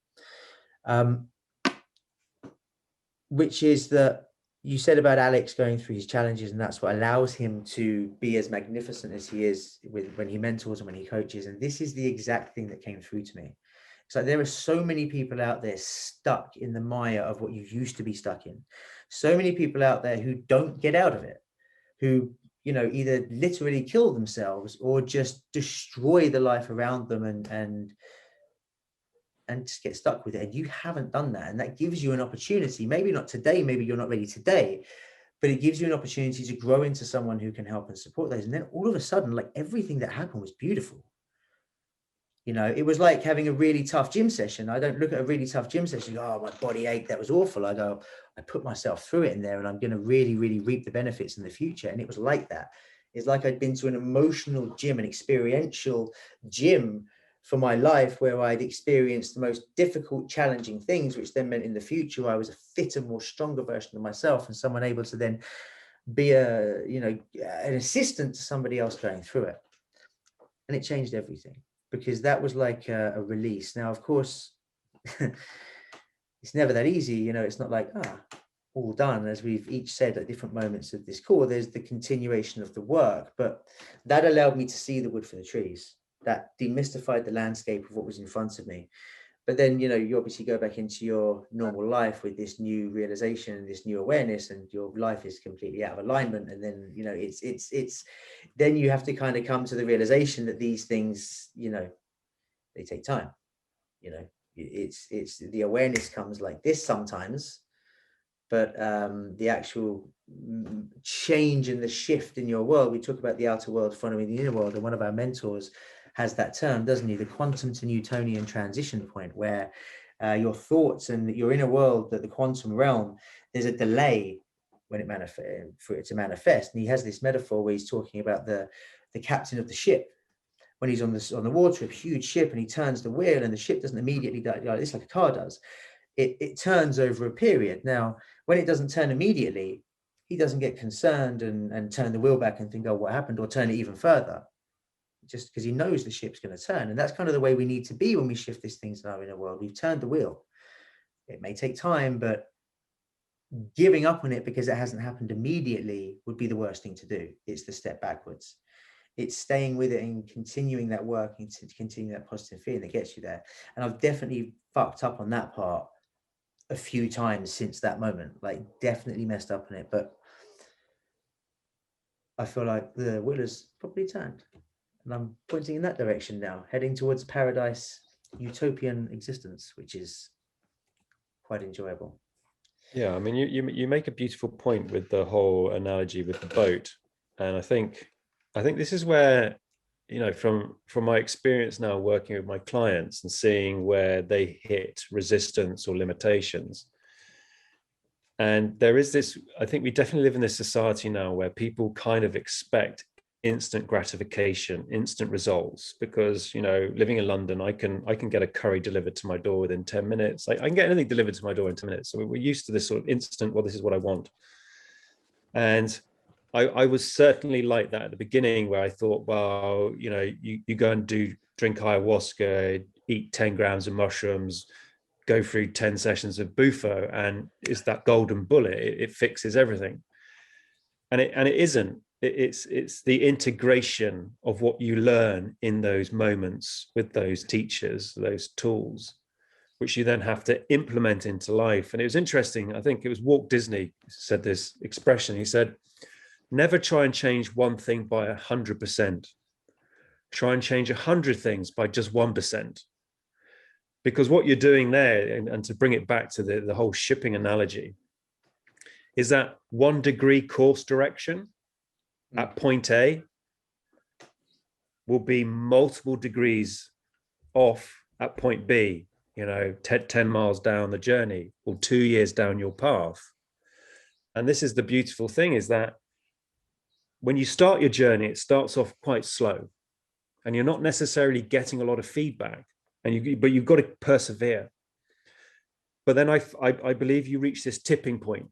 A: Which is that you said about Alex going through his challenges, and that's what allows him to be as magnificent as he is when he mentors and when he coaches. And this is the exact thing that came through to me. It's like there are so many people out there stuck in the mire of what you used to be stuck in. So many people out there who don't get out of it, who, you know, either literally kill themselves or just destroy the life around them and just get stuck with it. And you haven't done that. And that gives you an opportunity, maybe not today, maybe you're not ready today, but it gives you an opportunity to grow into someone who can help and support those. And then all of a sudden, like everything that happened was beautiful. You know, it was like having a really tough gym session. I don't look at a really tough gym session and go, oh, my body ached, that was awful. I go, I put myself through it in there, and I'm going to really, really reap the benefits in the future. And it was like that. It's like I'd been to an emotional gym, an experiential gym for my life, where I'd experienced the most difficult, challenging things, which then meant in the future I was a fitter, more stronger version of myself, and someone able to then be an assistant to somebody else going through it. And it changed everything, because that was like a release. Now, of course, it's never that easy. You know, it's not like, all done. As we've each said at different moments of this call, there's the continuation of the work, but that allowed me to see the wood for the trees. That demystified the landscape of what was in front of me. But then, you know, you obviously go back into your normal life with this new realization, this new awareness, and your life is completely out of alignment. And then, you know, it's then you have to kind of come to the realization that these things, you know, they take time. You know, it's the awareness comes like this sometimes, but the actual change and the shift in your world, we talk about the outer world following the inner world, and one of our mentors has that term, doesn't he? The quantum to Newtonian transition point, where your thoughts and your inner world, that the quantum realm, there's a delay when it for it to manifest. And he has this metaphor where he's talking about the captain of the ship when he's on the water, a huge ship, and he turns the wheel, and the ship doesn't immediately die. It's like a car does. It turns over a period. Now, when it doesn't turn immediately, he doesn't get concerned and turn the wheel back and think, oh, what happened, or turn it even further, just because he knows the ship's going to turn. And that's kind of the way we need to be when we shift these things in our inner world. We've turned the wheel. It may take time, but giving up on it because it hasn't happened immediately would be the worst thing to do. It's the step backwards. It's staying with it and continuing that work and continuing that positive feeling that gets you there. And I've definitely fucked up on that part a few times since that moment, like definitely messed up on it. But I feel like the wheel has probably turned, and I'm pointing in that direction now, heading towards paradise, utopian existence, which is quite enjoyable.
C: Yeah, I mean, you make a beautiful point with the whole analogy with the boat, and I think this is where, you know, from my experience now working with my clients and seeing where they hit resistance or limitations. And there is this, I think we definitely live in this society now where people kind of expect instant gratification, instant results, because, you know, living in London, I can get a curry delivered to my door within 10 minutes. I can get anything delivered to my door in 10 minutes. So we're used to this sort of instant, well, this is what I want. And I was certainly like that at the beginning, where I thought, well, you know, you go and drink ayahuasca, eat 10 grams of mushrooms, go through 10 sessions of bufo, and it's that golden bullet. It fixes everything. And it isn't. It's the integration of what you learn in those moments with those teachers, those tools, which you then have to implement into life. And it was interesting. I think it was Walt Disney said this expression. He said, never try and change one thing by 100%. Try and change 100 things by just 1%. Because what you're doing there, and to bring it back to the whole shipping analogy, is that 1 degree course direction at point A will be multiple degrees off at point B, 10 miles down the journey or 2 years down your path. And this is the beautiful thing, is that when you start your journey, it starts off quite slow and you're not necessarily getting a lot of feedback, but you've got to persevere. But then I believe you reach this tipping point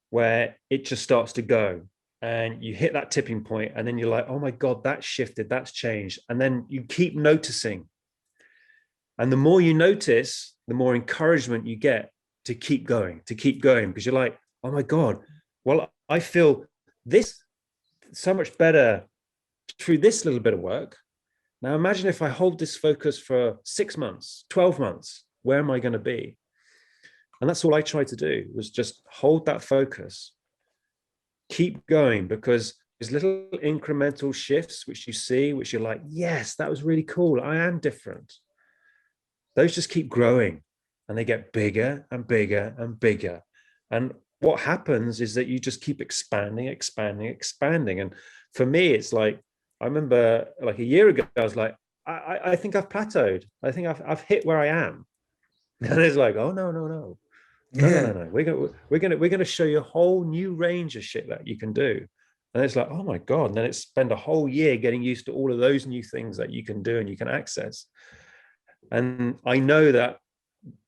C: where it just starts to go, and you hit that tipping point, and then you're like, oh my God, that's shifted, that's changed. And then you keep noticing. And the more you notice, the more encouragement you get to keep going, because you're like, oh my God, well, I feel this so much better through this little bit of work. Now imagine if I hold this focus for 6 months, 12 months, where am I going to be? And that's all I tried to do, was just hold that focus, keep going, because there's little incremental shifts which you see, which you're like, yes, that was really cool, I am different. Those just keep growing and they get bigger and bigger and bigger. And what happens is that you just keep expanding. And for me, it's like, I remember like a year ago, I was like, I think I've plateaued. I think I've hit where I am. And it's like, oh, no. No. We're gonna show you a whole new range of shit that you can do. And it's like, oh my God. And then it's spend a whole year getting used to all of those new things that you can do and you can access. And I know that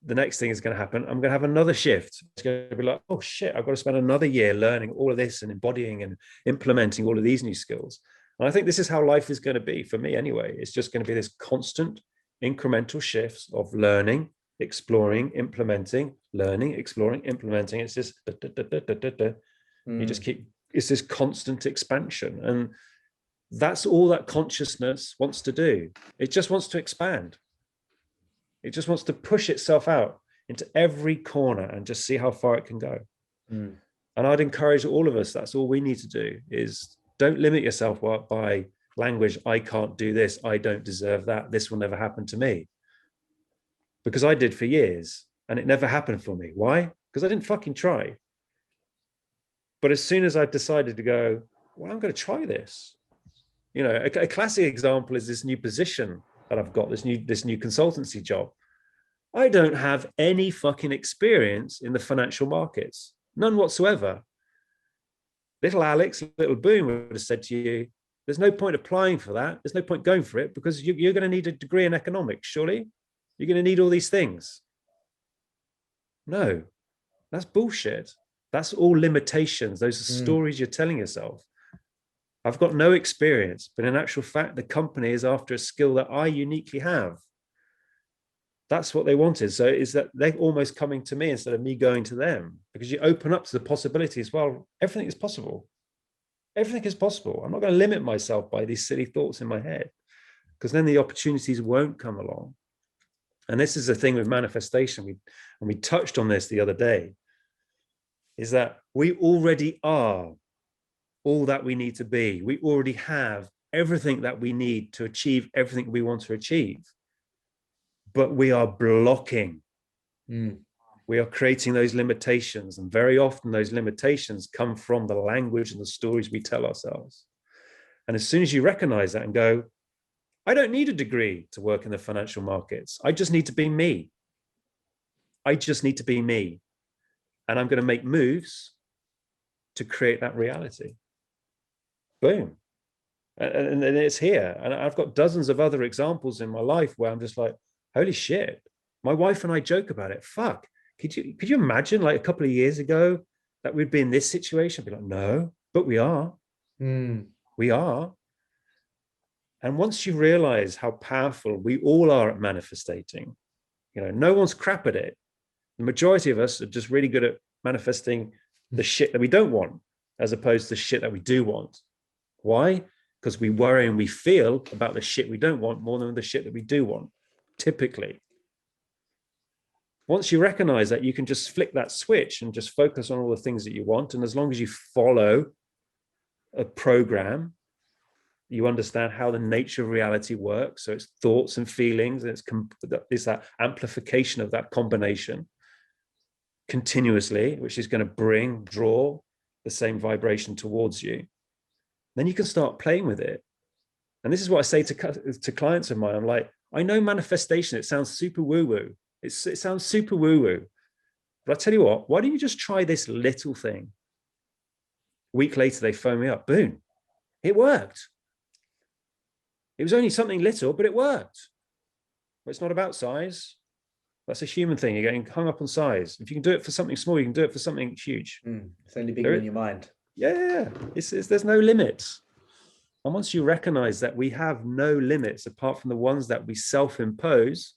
C: the next thing is going to happen. I'm going to have another shift. It's going to be like, oh shit, I've got to spend another year learning all of this and embodying and implementing all of these new skills. And I think this is how life is going to be for me anyway. It's just going to be this constant incremental shifts of learning, exploring, implementing, learning, exploring, implementing. It's just you just keep, it's this constant expansion. And that's all that consciousness wants to do. It just wants to expand. It just wants to push itself out into every corner and just see how far it can go. And I'd encourage all of us, that's all we need to do, is don't limit yourself by language. I can't do this. I don't deserve that. This will never happen to me. Because I did for years and it never happened for me. Why? Because I didn't fucking try. But as soon as I decided to go, well, I'm going to try this. A classic example is this new position that I've got, this new consultancy job. I don't have any fucking experience in the financial markets, none whatsoever. Little Alex, little Boon would have said to you, there's no point applying for that. There's no point going for it, because you're going to need a degree in economics, surely. You're going to need all these things. No, that's bullshit. That's all limitations. Those are stories you're telling yourself. I've got no experience, but in actual fact, the company is after a skill that I uniquely have. That's what they wanted. So is that they're almost coming to me instead of me going to them, because you open up to the possibilities. Well, everything is possible. Everything is possible. I'm not going to limit myself by these silly thoughts in my head, because then the opportunities won't come along. And this is the thing with manifestation. We touched on this the other day, is that we already are all that we need to be. We already have everything that we need to achieve everything we want to achieve. But we are blocking. We are creating those limitations. And very often those limitations come from the language and the stories we tell ourselves. And as soon as you recognize that and go, I don't need a degree to work in the financial markets. I just need to be me. I just need to be me. And I'm going to make moves to create that reality. Boom. And it's here. And I've got dozens of other examples in my life where I'm just like, holy shit. My wife and I joke about it. Fuck. Could you imagine like a couple of years ago that we'd be in this situation? Be like, no, but we are. We are. And once you realize how powerful we all are at manifesting, no one's crap at it. The majority of us are just really good at manifesting the shit that we don't want, as opposed to shit that we do want. Why? Because we worry and we feel about the shit we don't want more than the shit that we do want, typically. Once you recognize that, you can just flick that switch and just focus on all the things that you want. And as long as you follow a program, you understand how the nature of reality works. So it's thoughts and feelings, and it's that amplification of that combination continuously, which is going to draw the same vibration towards you. Then you can start playing with it. And this is what I say to clients of mine. I'm like, I know manifestation, it sounds super woo-woo. It sounds super woo-woo. But I tell you what, why don't you just try this little thing? A week later, they phone me up. Boon, it worked. It was only something little, but it worked. But it's not about size. That's a human thing. You're getting hung up on size. If you can do it for something small, you can do it for something huge.
A: It's only bigger in your mind.
C: Yeah. There's no limits. And once you recognize that we have no limits apart from the ones that we self-impose,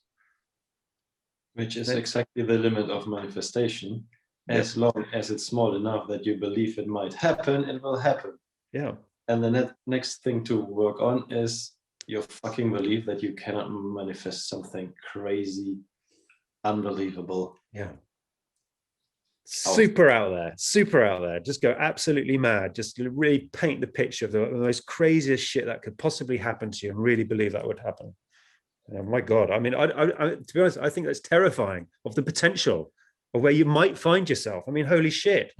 B: which is exactly the limit of manifestation. As long as it's small enough that you believe it might happen, it will happen.
C: Yeah.
B: And the next thing to work on is your fucking belief that you cannot manifest something crazy, unbelievable.
C: Yeah. Super out there. Just go absolutely mad. Just really paint the picture of the most craziest shit that could possibly happen to you and really believe that would happen. Oh my God. I mean, I to be honest, I think that's terrifying of the potential of where you might find yourself. I mean, holy shit.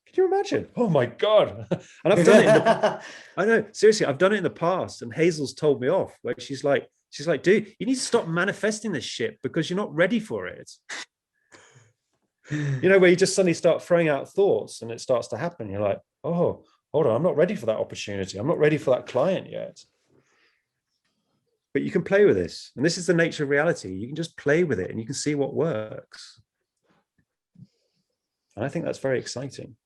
C: Could you imagine? Oh my God. And I've done it. I know, seriously, I've done it in the past. And Hazel's told me off where she's like, dude, you need to stop manifesting this shit because you're not ready for it. You know, where you just suddenly start throwing out thoughts and it starts to happen. You're like, oh, hold on, I'm not ready for that opportunity. I'm not ready for that client yet. But you can play with this. And this is the nature of reality. You can just play with it and you can see what works. And I think that's very exciting.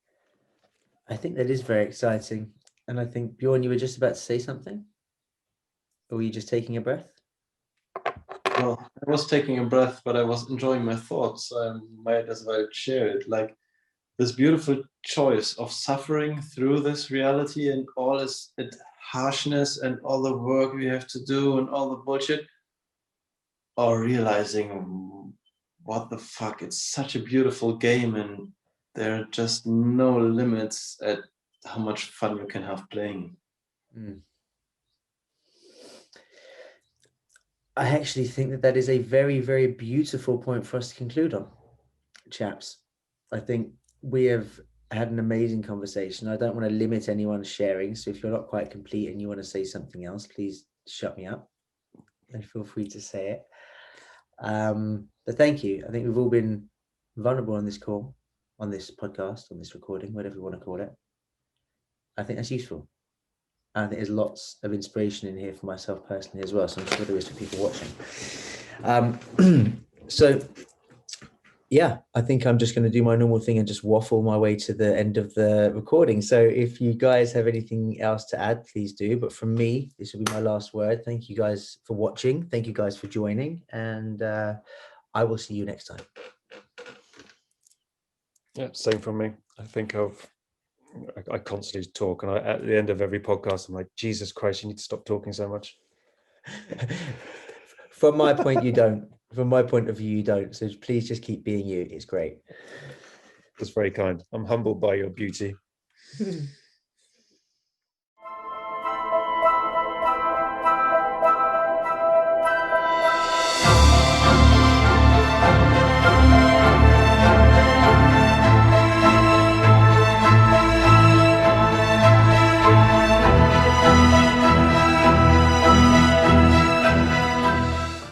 A: I think that is very exciting. And I think, Bjorn, you were just about to say something? Or were you just taking a breath?
B: Well, I was taking a breath, but I was enjoying my thoughts. I might as well share it. Like this beautiful choice of suffering through this reality and all its harshness and all the work we have to do and all the bullshit, or realizing what the fuck, it's such a beautiful game and there are just no limits at how much fun you can have playing.
A: I actually think that is a very, very beautiful point for us to conclude on, chaps. I think we have had an amazing conversation. I don't want to limit anyone's sharing. So if you're not quite complete and you want to say something else, please shut me up and feel free to say it. But thank you. I think we've all been vulnerable on this call, on this podcast, on this recording, whatever you want to call it. I think that's useful. And I think there's lots of inspiration in here for myself personally as well. So I'm sure there is for people watching. So yeah, I think I'm just going to do my normal thing and just waffle my way to the end of the recording. So if you guys have anything else to add, please do. But from me, this will be my last word. Thank you guys for watching. Thank you guys for joining. And I will see you next time.
C: Yeah, same from me. I think I constantly talk, and at the end of every podcast, I'm like, Jesus Christ, you need to stop talking so much.
A: From my point, you don't. From my point of view, you don't. So please just keep being you. It's great.
C: That's very kind. I'm humbled by your beauty.